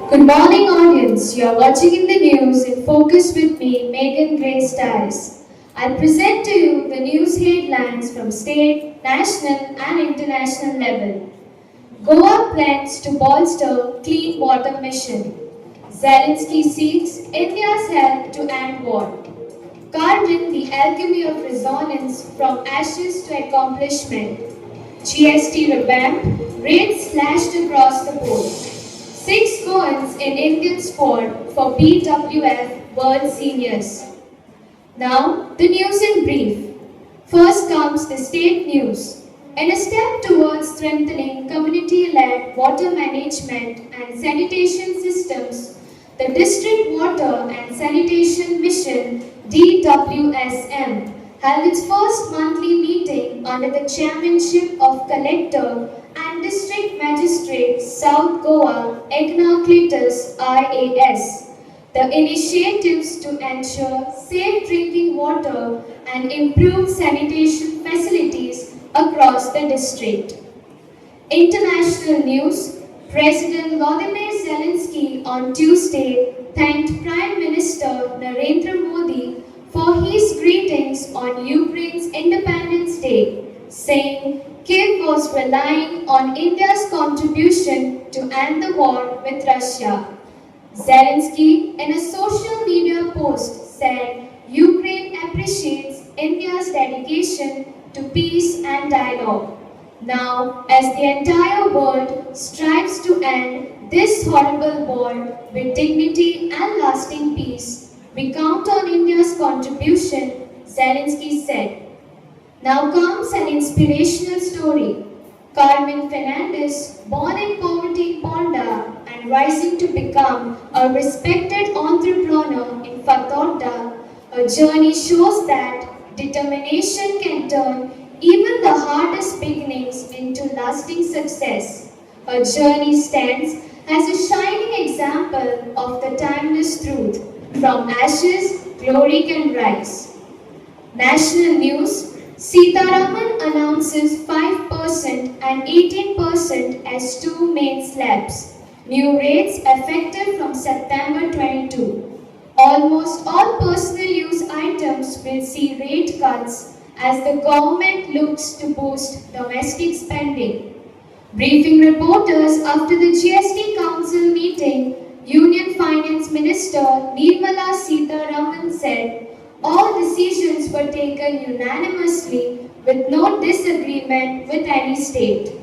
Good morning, audience. You are watching in the news in focus with me, Megan Grace Dias. I'll present to you the news headlines from state, national and international level. Goa plans to bolster clean water mission. Zelensky seeks India's help to end war. Carving the alchemy of resonance from ashes to accomplishment. GST revamp, rates slashed across the board. 6 Goans in Indian squad for BWF World Seniors. Now, the news in brief. First comes the state news. In a step towards strengthening community-led water management and sanitation systems, the District Water and Sanitation Mission DWSM held its first monthly meeting under the chairmanship of Collector and District Magistrate South Goa Egnaclitus IAS. The initiatives to ensure safe drinking water and improve sanitation facilities across the district. International news. President Volodymyr Zelensky on Tuesday thanked Prime Minister Narendra Modi for his greetings on Ukraine's Independence Day, saying Kiev was relying on India's contribution to end the war with Russia. Zelensky, in a social media post, said Ukraine appreciates India's dedication to peace and dialogue. Now, as the entire world strives to end this horrible war with dignity and lasting peace, we count on India's contribution, Zelensky said. Now comes an inspirational story. Carmen Fernandez, born in poverty, Ponda, and rising to become a respected entrepreneur in Fatorda, her journey shows that determination can turn even the hardest beginnings into lasting success. Her journey stands as a shining example of the timeless truth: from ashes, glory can rise. National news. Sitaraman announces 5% and 18% as two main slabs. New rates effective from September 22. Almost all personal use items will see rate cuts as the government looks to boost domestic spending. Briefing reporters after the GST Council meeting, Union Finance Minister Nirmala Sitharaman said all decisions were taken unanimously with no disagreement with any state.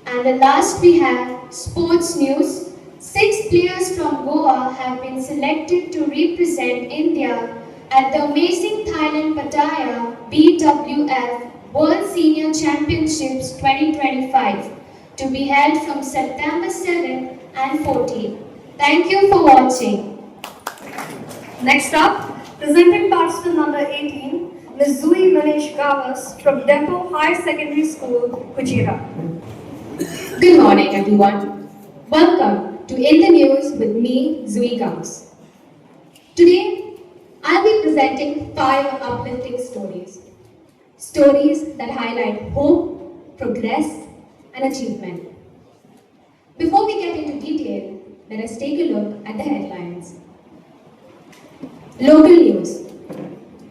And the last we have sports news. 6 players from Goa have been selected to represent India at the amazing Thailand Pattaya BWF World Senior Championships 2025 to be held from September 7 and 14. Thank you for watching. Next up, presenting participant number 18, Ms. Zui Manish Gawas from Depot High Secondary School, Gujarat. Good morning, everyone. Welcome to In the News with me, Zui Gams. Today, I'll be presenting 5 uplifting stories. Stories that highlight hope, progress, and achievement. Before we get into detail, let us take a look at the headlines. Local news.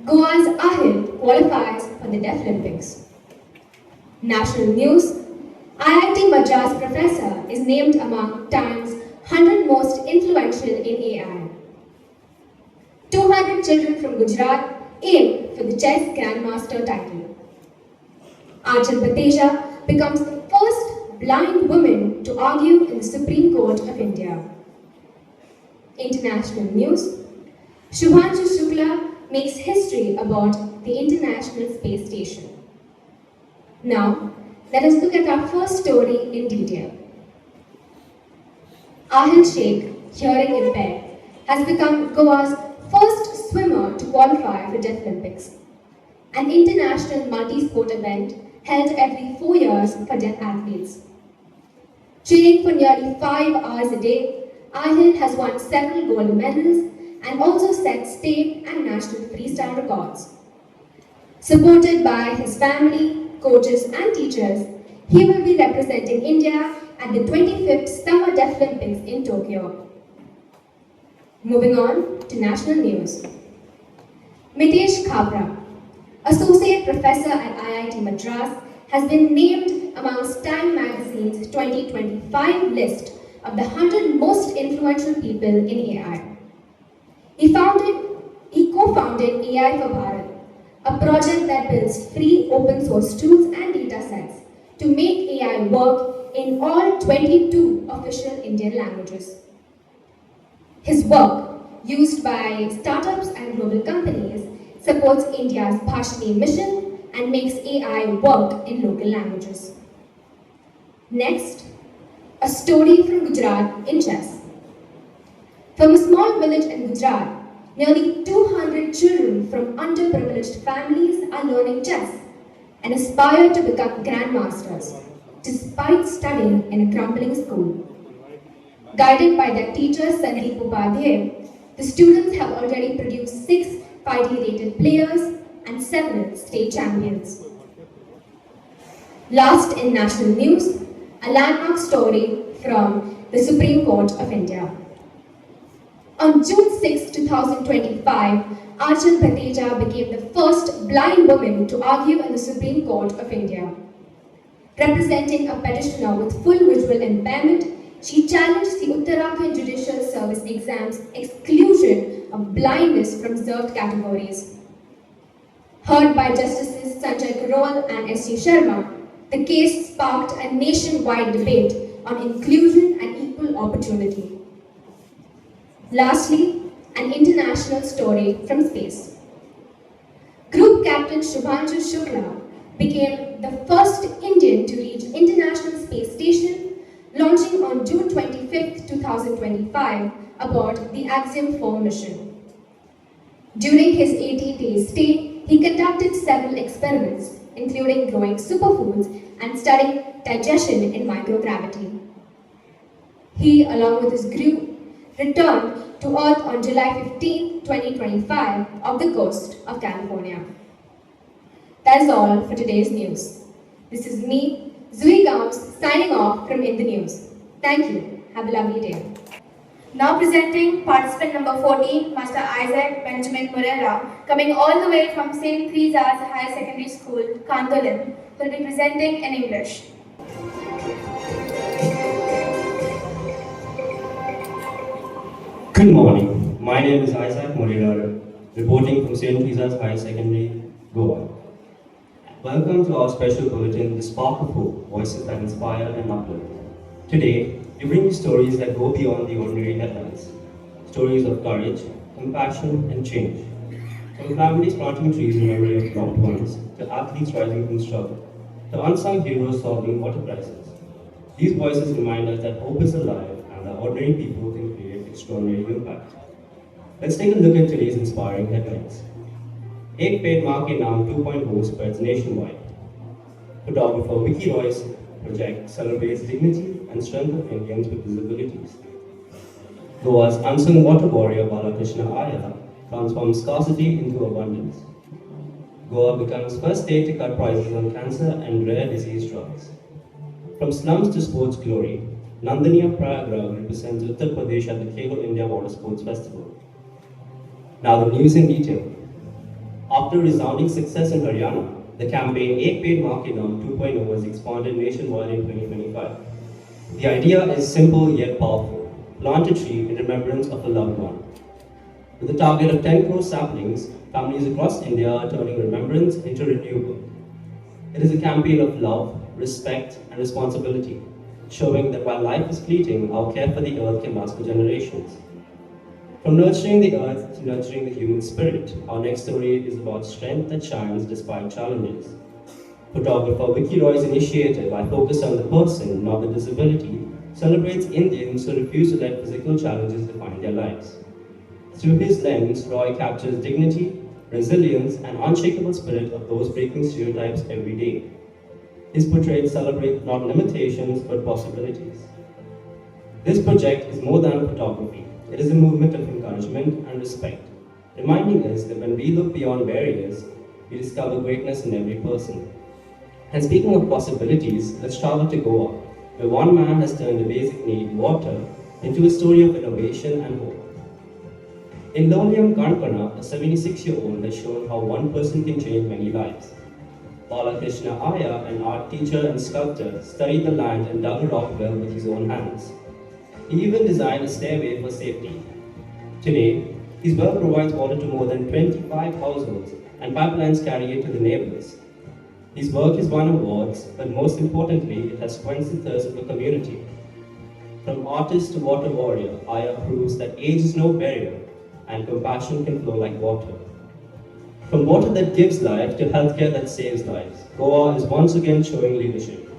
Goa's Ahil qualifies for the Deaflympics. National news. IIT Madras professor is named among Time's 100 most influential in AI. 200 children from Gujarat aim for the chess grandmaster title. Achal Pateja becomes the first blind woman to argue in the Supreme Court of India. International news. Shubhanshu Shukla makes history about the International Space Station. Now, let us look at our first story in detail. Ahil Sheikh, hearing impaired, has become Goa's first swimmer to qualify for Deaflympics, an international multi-sport event held every 4 years for deaf athletes. Training for nearly 5 hours a day, Ahil has won several gold medals and also set state and national freestyle records. Supported by his family, coaches and teachers, he will be representing India at the 25th Summer Deaflympics in Tokyo. Moving on to national news. Mitesh Kabra, Associate Professor at IIT Madras, has been named amongst Time Magazine's 2025 list of the 100 most influential people in AI. He co-founded AI for Bharat, a project that builds free open source tools and datasets to make AI work in all 22 official Indian languages. His work, used by startups and global companies, supports India's Bhashini mission and makes AI work in local languages. Next, a story from Gujarat in chess. From a small village in Gujarat, nearly 200 children from underprivileged families are learning chess and aspire to become grandmasters, despite studying in a crumbling school. Guided by their teacher Sandeep Upadhyay, the students have already produced 6 FIDE-rated players and several state champions. Last in national news, a landmark story from the Supreme Court of India. On June 6, 2025, Achal Pateja became the first blind woman to argue in the Supreme Court of India. Representing a petitioner with full visual impairment, she challenged the Uttarakhand Judicial Service exam's exclusion of blindness from reserved categories. Heard by Justices Sanjay Karol and S.C. Sharma, the case sparked a nationwide debate on inclusion and equal opportunity. Lastly, an international story from space. Group Captain Shubhanshu Shukla became the first Indian to reach International Space Station, launching on June 25, 2025 aboard the Axiom 4 mission. During his 18-day stay, he conducted several experiments, including growing superfoods and studying digestion in microgravity. He, along with his group, returned to Earth on July 15, 2025 off the coast of California. That is all for today's news. This is me, Zui Gams, signing off from In the News. Thank you. Have a lovely day. Now presenting participant number 14, Master Isaac Benjamin Moreira, coming all the way from St. Teresa's Higher Secondary School, Kantolim, who will be presenting in English. Good morning. My name is Isaac Moreira, reporting from St. Teresa's Higher Secondary, Goa. Welcome to our special bulletin, The Spark of Hope, Voices that Inspire and Uplift. Today, we bring you stories that go beyond the ordinary headlines. Stories of courage, compassion, and change. From families planting trees in memory of loved ones, to athletes rising from struggle, to unsung heroes solving water crises. These voices remind us that hope is alive and that ordinary people can create extraordinary impact. Let's take a look at today's inspiring headlines. Ek Ped Maa Ke Naam 2.0 spreads nationwide. Photographer Vicky Roy's project celebrates dignity and strength of Indians with disabilities. Goa's unsung water warrior Balakrishna Iyer transforms scarcity into abundance. Goa becomes first state to cut prices on cancer and rare disease drugs. From slums to sports glory, Nandini of Prayagraj represents Uttar Pradesh at the Khelo India Water Sports Festival. Now the news in detail. After resounding success in Haryana, the campaign Ek Ped Maa Ke Naam 2.0 was expanded nationwide in 2025. The idea is simple yet powerful. Plant a tree in remembrance of a loved one. With a target of 10 crore saplings, families across India are turning remembrance into renewal. It is a campaign of love, respect, and responsibility, showing that while life is fleeting, our care for the earth can last for generations. From nurturing the earth to nurturing the human spirit, our next story is about strength that shines despite challenges. Photographer Vicky Roy's initiative, I Focus on the Person, Not the Disability, celebrates Indians who refuse to let physical challenges define their lives. Through his lens, Roy captures dignity, resilience, and unshakable spirit of those breaking stereotypes every day. His portraits celebrate not limitations but possibilities. This project is more than photography. It is a movement of encouragement and respect, reminding us that when we look beyond barriers, we discover greatness in every person. And speaking of possibilities, let's travel to Goa, where one man has turned a basic need, water, into a story of innovation and hope. In Loniam Kankana, a 76-year-old has shown how one person can change many lives. Balakrishna Iyer, an art teacher and sculptor, studied the land and dug a rock well with his own hands. He even designed a stairway for safety. Today, his well provides water to more than 25 households, and pipelines carry it to the neighbors. His work has won awards, but most importantly, it has quenched the thirst of the community. From artist to water warrior, Iyer proves that age is no barrier, and compassion can flow like water. From water that gives life to healthcare that saves lives, Goa is once again showing leadership.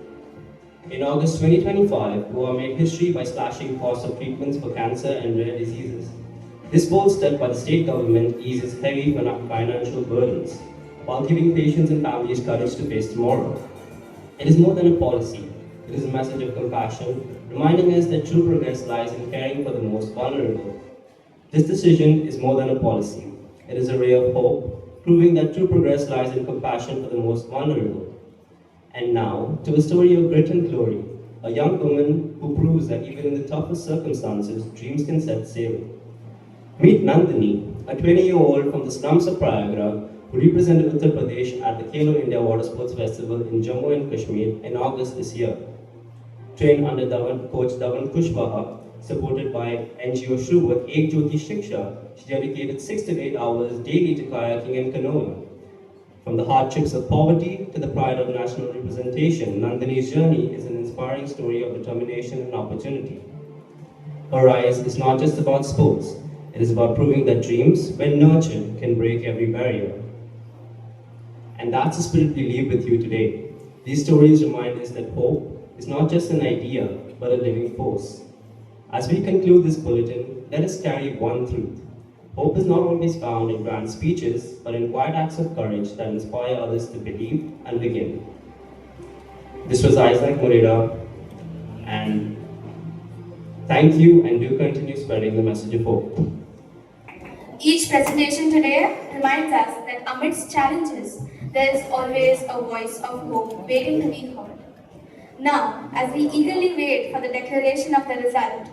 In August 2025, Goa made history by slashing costs of treatments for cancer and rare diseases. This bold step by the state government eases heavy financial burdens, while giving patients and families courage to face tomorrow. It is more than a policy. It is a message of compassion, reminding us that true progress lies in caring for the most vulnerable. This decision is more than a policy. It is a ray of hope, proving that true progress lies in compassion for the most vulnerable. And now, to a story of grit and glory, a young woman who proves that even in the toughest circumstances, dreams can set sail. Meet Nandini, a 20-year-old from the slums of Prayagraj, who represented Uttar Pradesh at the Khelo India Water Sports Festival in Jammu and Kashmir in August this year. Trained under coach Dhawan Kushwaha, supported by NGO Shruvat Ek Jyoti Shiksha, she dedicated 6 to 8 hours daily to kayaking and canoeing. From the hardships of poverty to the pride of national representation, Nandini's journey is an inspiring story of determination and opportunity. Her rise is not just about sports, it is about proving that dreams, when nurtured, can break every barrier. And that's the spirit we leave with you today. These stories remind us that hope is not just an idea, but a living force. As we conclude this bulletin, let us carry one truth. Hope is not always found in grand speeches, but in quiet acts of courage that inspire others to believe and begin. This was Isaac Moreira, and thank you, and do continue spreading the message of hope. Each presentation today reminds us that amidst challenges, there is always a voice of hope waiting to be heard. Now, as we eagerly wait for the declaration of the result,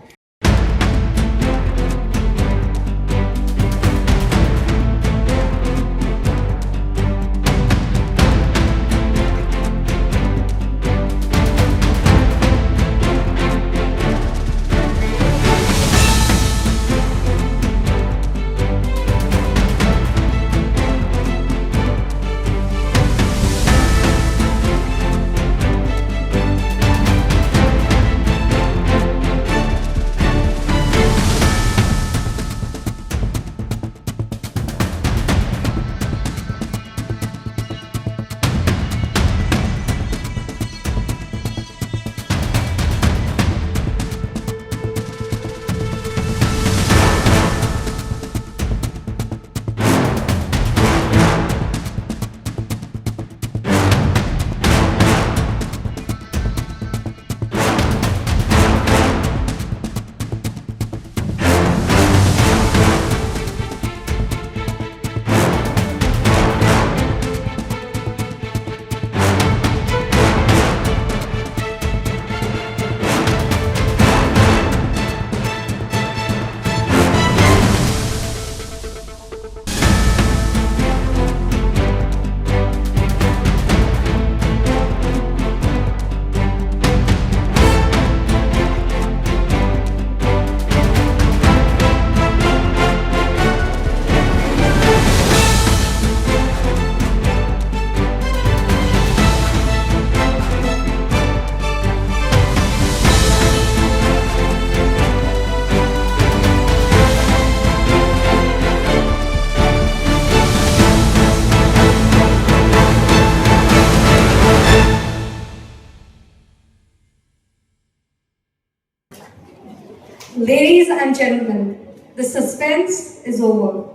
Ladies and gentlemen, the suspense is over.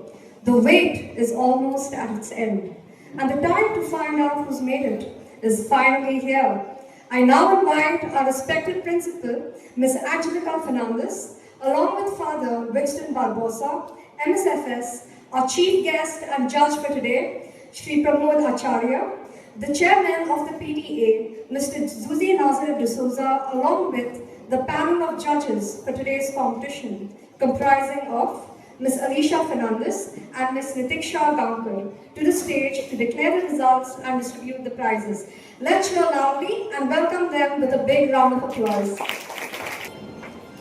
The wait is almost at its end. And the time to find out who's made it is finally here. I now invite our respected principal, Ms. Angelica Fernandez, along with Father Winston Barbosa, MSFS, our chief guest and judge for today, Sri Pramod Acharya, the chairman of the PTA, Mr. Zuzi Nazir D'Souza, along with the panel of judges for today's competition, comprising of Ms. Alicia Fernandez and Ms. Nitiksha Gankar, to the stage to declare the results and distribute the prizes. Let's cheer loudly and welcome them with a big round of applause.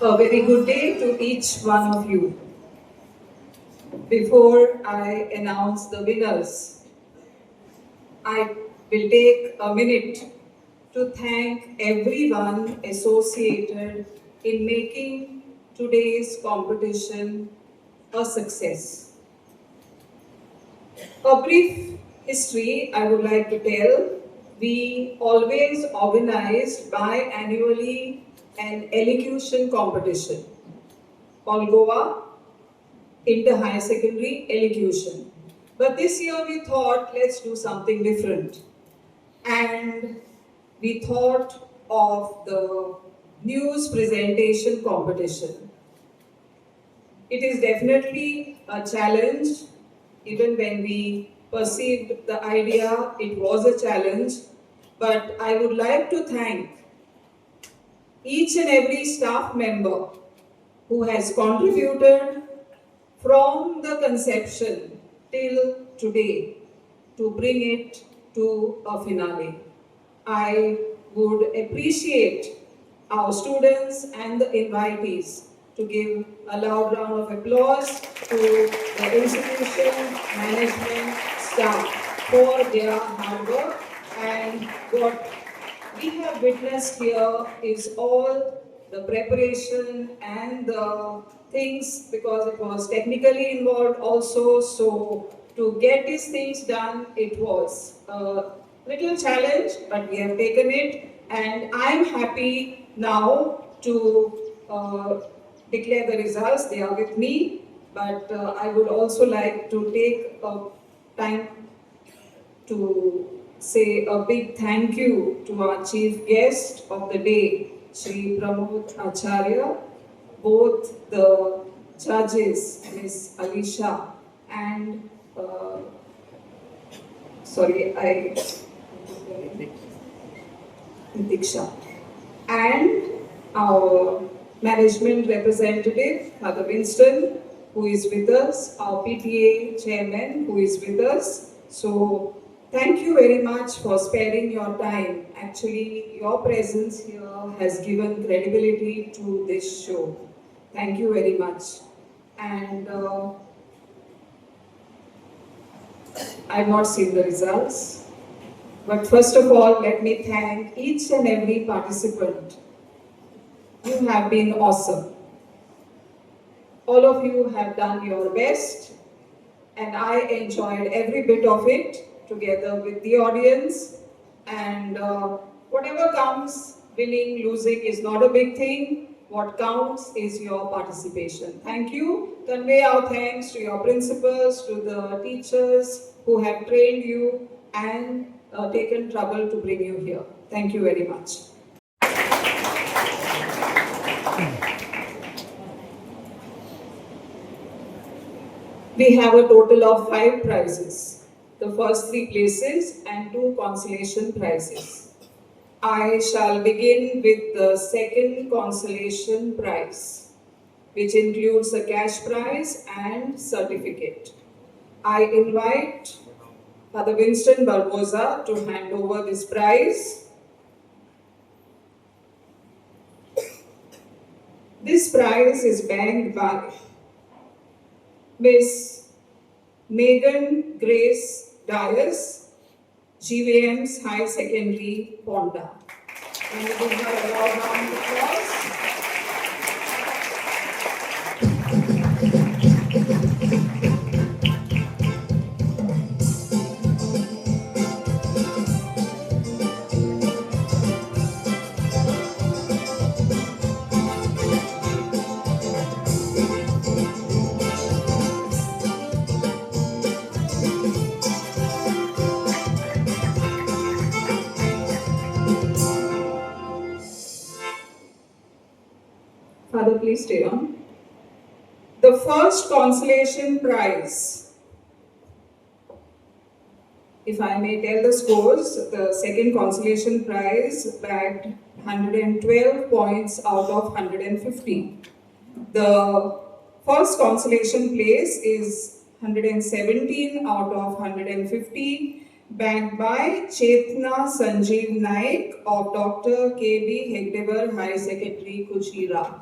A very good day to each one of you. Before I announce the winners, I will take a minute to thank everyone associated in making today's competition a success. A brief history I would like to tell. We always organized biannually an elocution competition called Goa Inter-High Secondary Elocution. But this year we thought, let's do something different. And we thought of the news presentation competition. It is definitely a challenge. Even when we perceived the idea, it was a challenge. But I would like to thank each and every staff member who has contributed from the conception till today to bring it to a finale. I would appreciate our students and the invitees to give a loud round of applause to the institution, management, staff for their hard work. And what we have witnessed here is all the preparation and the things, because it was technically involved also. So to get these things done, it was a little challenge, but we have taken it. And I'm happy now to declare the results. They are with me, but I would also like to take time to say a big thank you to our chief guest of the day, Sri Pramod Acharya, both the judges, Ms. Alicia and Diksha, and our management representative, Father Winston, who is with us, our PTA chairman, who is with us. So, thank you very much for sparing your time. Actually, your presence here has given credibility to this show. Thank you very much. And I've not seen the results. But first of all, let me thank each and every participant. You have been awesome. All of you have done your best, and I enjoyed every bit of it together with the audience. And whatever comes, winning, losing is not a big thing. What counts is your participation. Thank you. Convey our thanks to your principals, to the teachers who have trained you and taken trouble to bring you here. Thank you very much. We have a total of 5 prizes, the first 3 places and 2 consolation prizes. I shall begin with the second consolation prize, which includes a cash prize and certificate. I invite Father Winston Barbosa to hand over this prize. This prize is banked by Miss Megan Grace Dias, GVM's High Secondary, Ponda. Can you give her a loud round of applause? Father, please stay on. The first consolation prize, if I may tell the scores, the second consolation prize bagged 112 points out of 150. The first consolation place is 117 out of 150, bagged by Chetna Sanjeev Naik of Dr. K.B. Hegdevar High Secondary, Kuchira.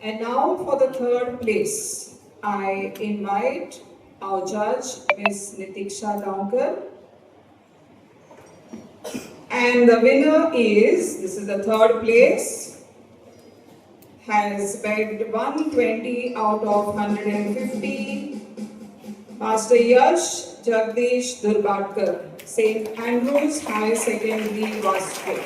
And now for the third place, I invite our judge, Ms. Nitiksha Gaonkar. And the winner is, this is the third place, has bagged 120 out of 150. Master Yash Jagdish Durbatkar, St. Andrews High Secondary, Vasco.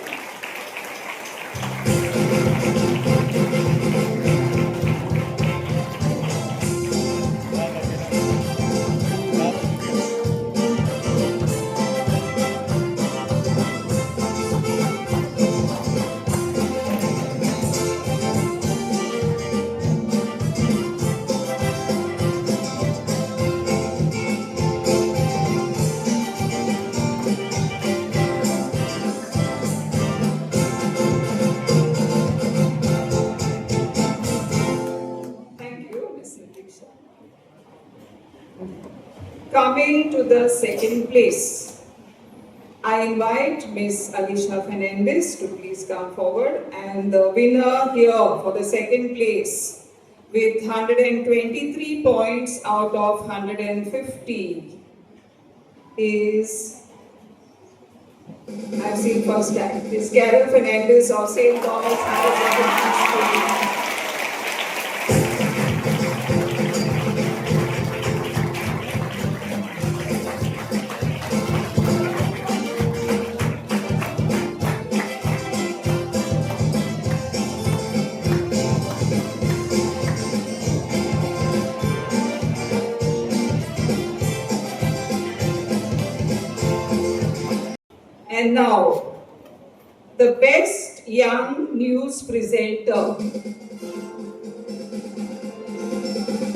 Coming to the second place, I invite Ms. Alicia Fernandez to please come forward, and the winner here for the second place with 123 points out of 150 is, I've seen first time, Ms. Carol Fernandez of St. Thomas High Secondary School. And now, the best young news presenter.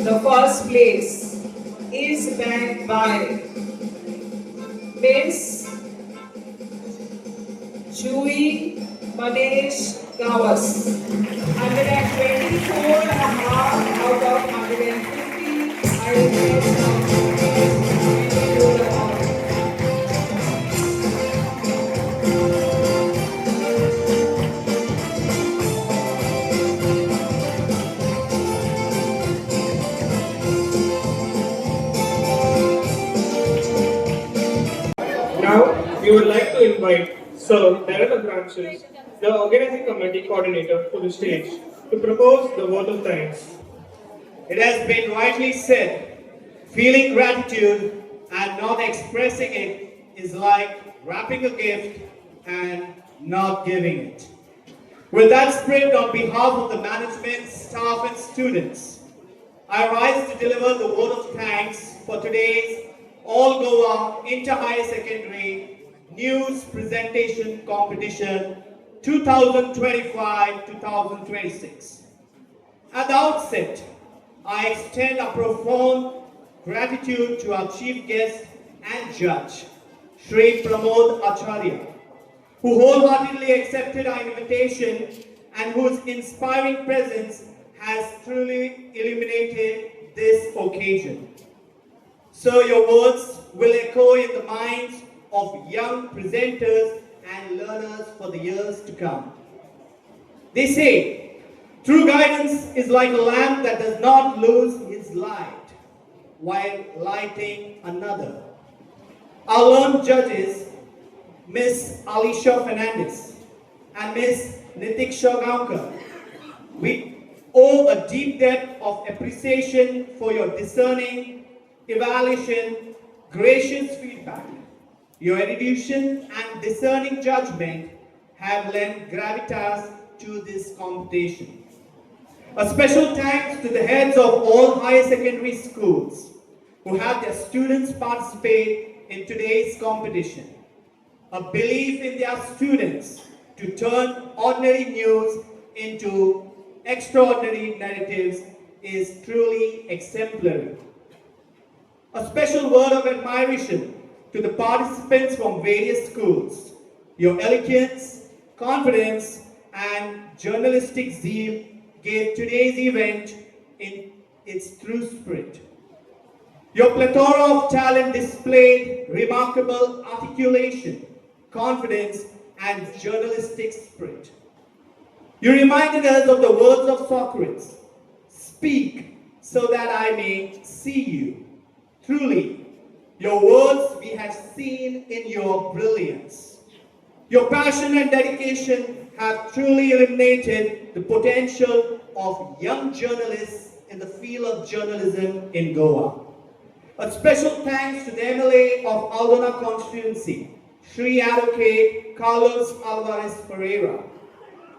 The first place is backed by Miss Chewy Manesh Gawas. 124.5 out of 150. I request now to do the honor. Now, we would like to invite Sir Director Branches, the Organizing Committee Coordinator, to the stage to propose the vote of thanks. It has been rightly said, feeling gratitude and not expressing it is like wrapping a gift and not giving it. With that spirit, on behalf of the management, staff and students, I rise to deliver the vote of thanks for today's All Goa Inter-High Secondary News Presentation Competition 2025-2026. At the outset, I extend a profound gratitude to our chief guest and judge, Shri Pramod Acharya, who wholeheartedly accepted our invitation and whose inspiring presence has truly illuminated this occasion. So your words will echo in the minds of young presenters and learners for the years to come. They say, true guidance is like a lamp that does not lose its light while lighting another. Our learned judges, Miss Alisha Fernandez and Miss Nitiksha Gaonkar, we owe a deep debt of appreciation for your discerning, evaluation, gracious feedback. Your erudition and discerning judgment have lent gravitas to this competition. A special thanks to the heads of all higher secondary schools who had their students participate in today's competition. A belief in their students to turn ordinary news into extraordinary narratives is truly exemplary. A special word of admiration to the participants from various schools. Your eloquence, confidence, and journalistic zeal gave today's event in its true spirit. Your plethora of talent displayed remarkable articulation, confidence, and journalistic spirit. You reminded us of the words of Socrates, "Speak so that I may see you." Truly, your words we have seen in your brilliance. Your passion and dedication have truly illuminated the potential of young journalists in the field of journalism in Goa. A special thanks to the MLA of Aldona constituency, Sri Advocate Carlos Alvarez Pereira,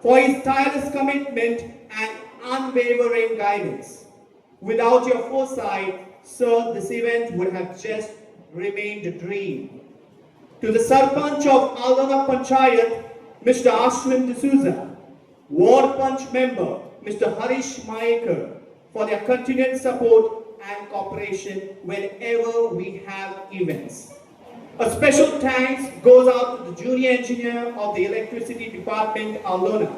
for his tireless commitment and unwavering guidance. Without your foresight, sir, this event would have just remained a dream. To the Sarpanch of Aldona Panchayat, Mr. Ashwin D'Souza, Ward Punch member, Mr. Harish Maekar, for their continued support and cooperation whenever we have events. A special thanks goes out to the junior engineer of the electricity department, Aldona,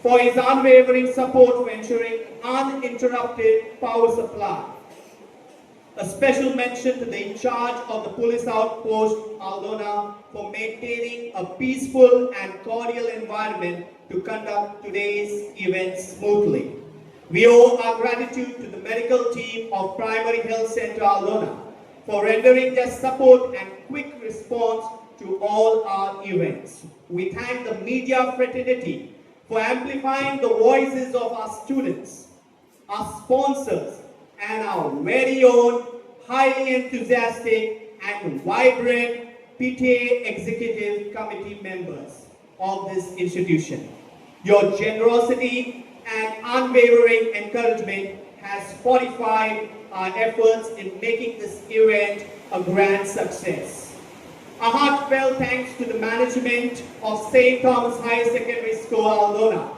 for his unwavering support for ensuring uninterrupted power supply. A special mention to the in charge of the police outpost, Aldona, for maintaining a peaceful and cordial environment to conduct today's event smoothly. We owe our gratitude to the medical team of Primary Health Center, Aldona, for rendering their support and quick response to all our events. We thank the media fraternity for amplifying the voices of our students, our sponsors, and our very own highly enthusiastic and vibrant PTA Executive Committee members of this institution. Your generosity and unwavering encouragement has fortified our efforts in making this event a grand success. A heartfelt thanks to the management of St. Thomas High Secondary School, Aldona,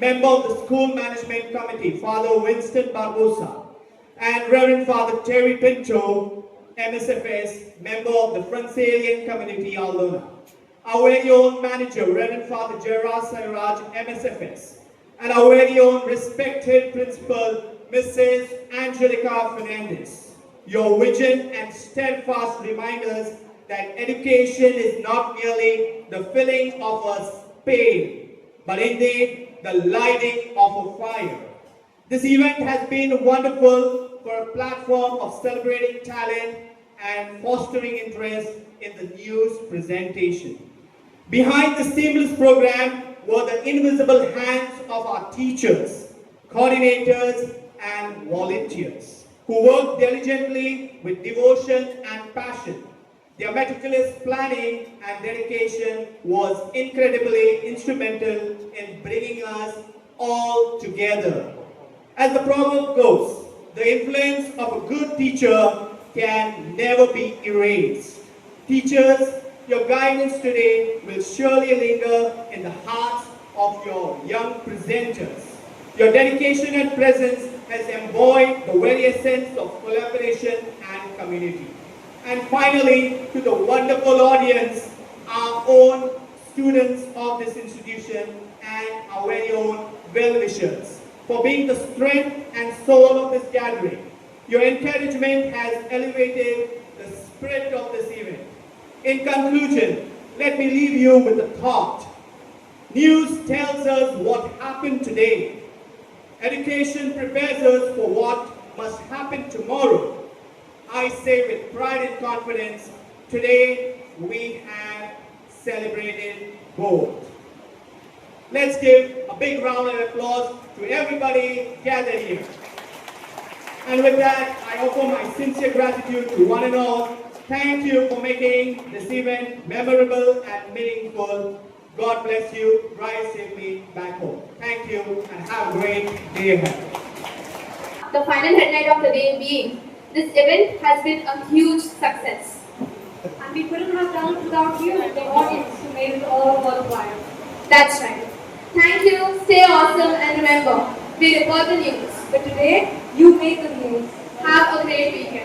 member of the School Management Committee, Father Winston Barbosa, and Reverend Father Terry Pinto, MSFS, member of the Frontalian Community, Aldona. Our very own manager, Reverend Father Gerard Saraj, MSFS, and our very own respected principal, Mrs. Angelica Fernandez. Your vision and steadfast reminders that education is not merely the filling of a pail, but indeed the lighting of a fire. This event has been wonderful for a platform of celebrating talent and fostering interest in the news presentation. Behind the seamless program were the invisible hands of our teachers, coordinators, and volunteers who worked diligently with devotion and passion. Their meticulous planning and dedication was incredibly instrumental in bringing us all together. As the proverb goes, the influence of a good teacher can never be erased. Teachers, your guidance today will surely linger in the hearts of your young presenters. Your dedication and presence has embodied the very essence of collaboration and community. And finally, to the wonderful audience, our own students of this institution and our very own well-wishers, for being the strength and soul of this gathering. Your encouragement has elevated the spirit of this event. In conclusion, let me leave you with a thought. News tells us what happened today. Education prepares us for what must happen tomorrow. I say with pride and confidence, today we have celebrated both. Let's give a big round of applause to everybody gathered here. And with that, I offer my sincere gratitude to one and all. Thank you for making this event memorable and meaningful. God bless you. Drive safely back home. Thank you and have a great day ahead. The final headline of the day being, this event has been a huge success. And we couldn't have done it without you and the audience who made it all worthwhile. That's right. Thank you, stay awesome, and remember, we report the news. But today, you made the news. Have a great weekend.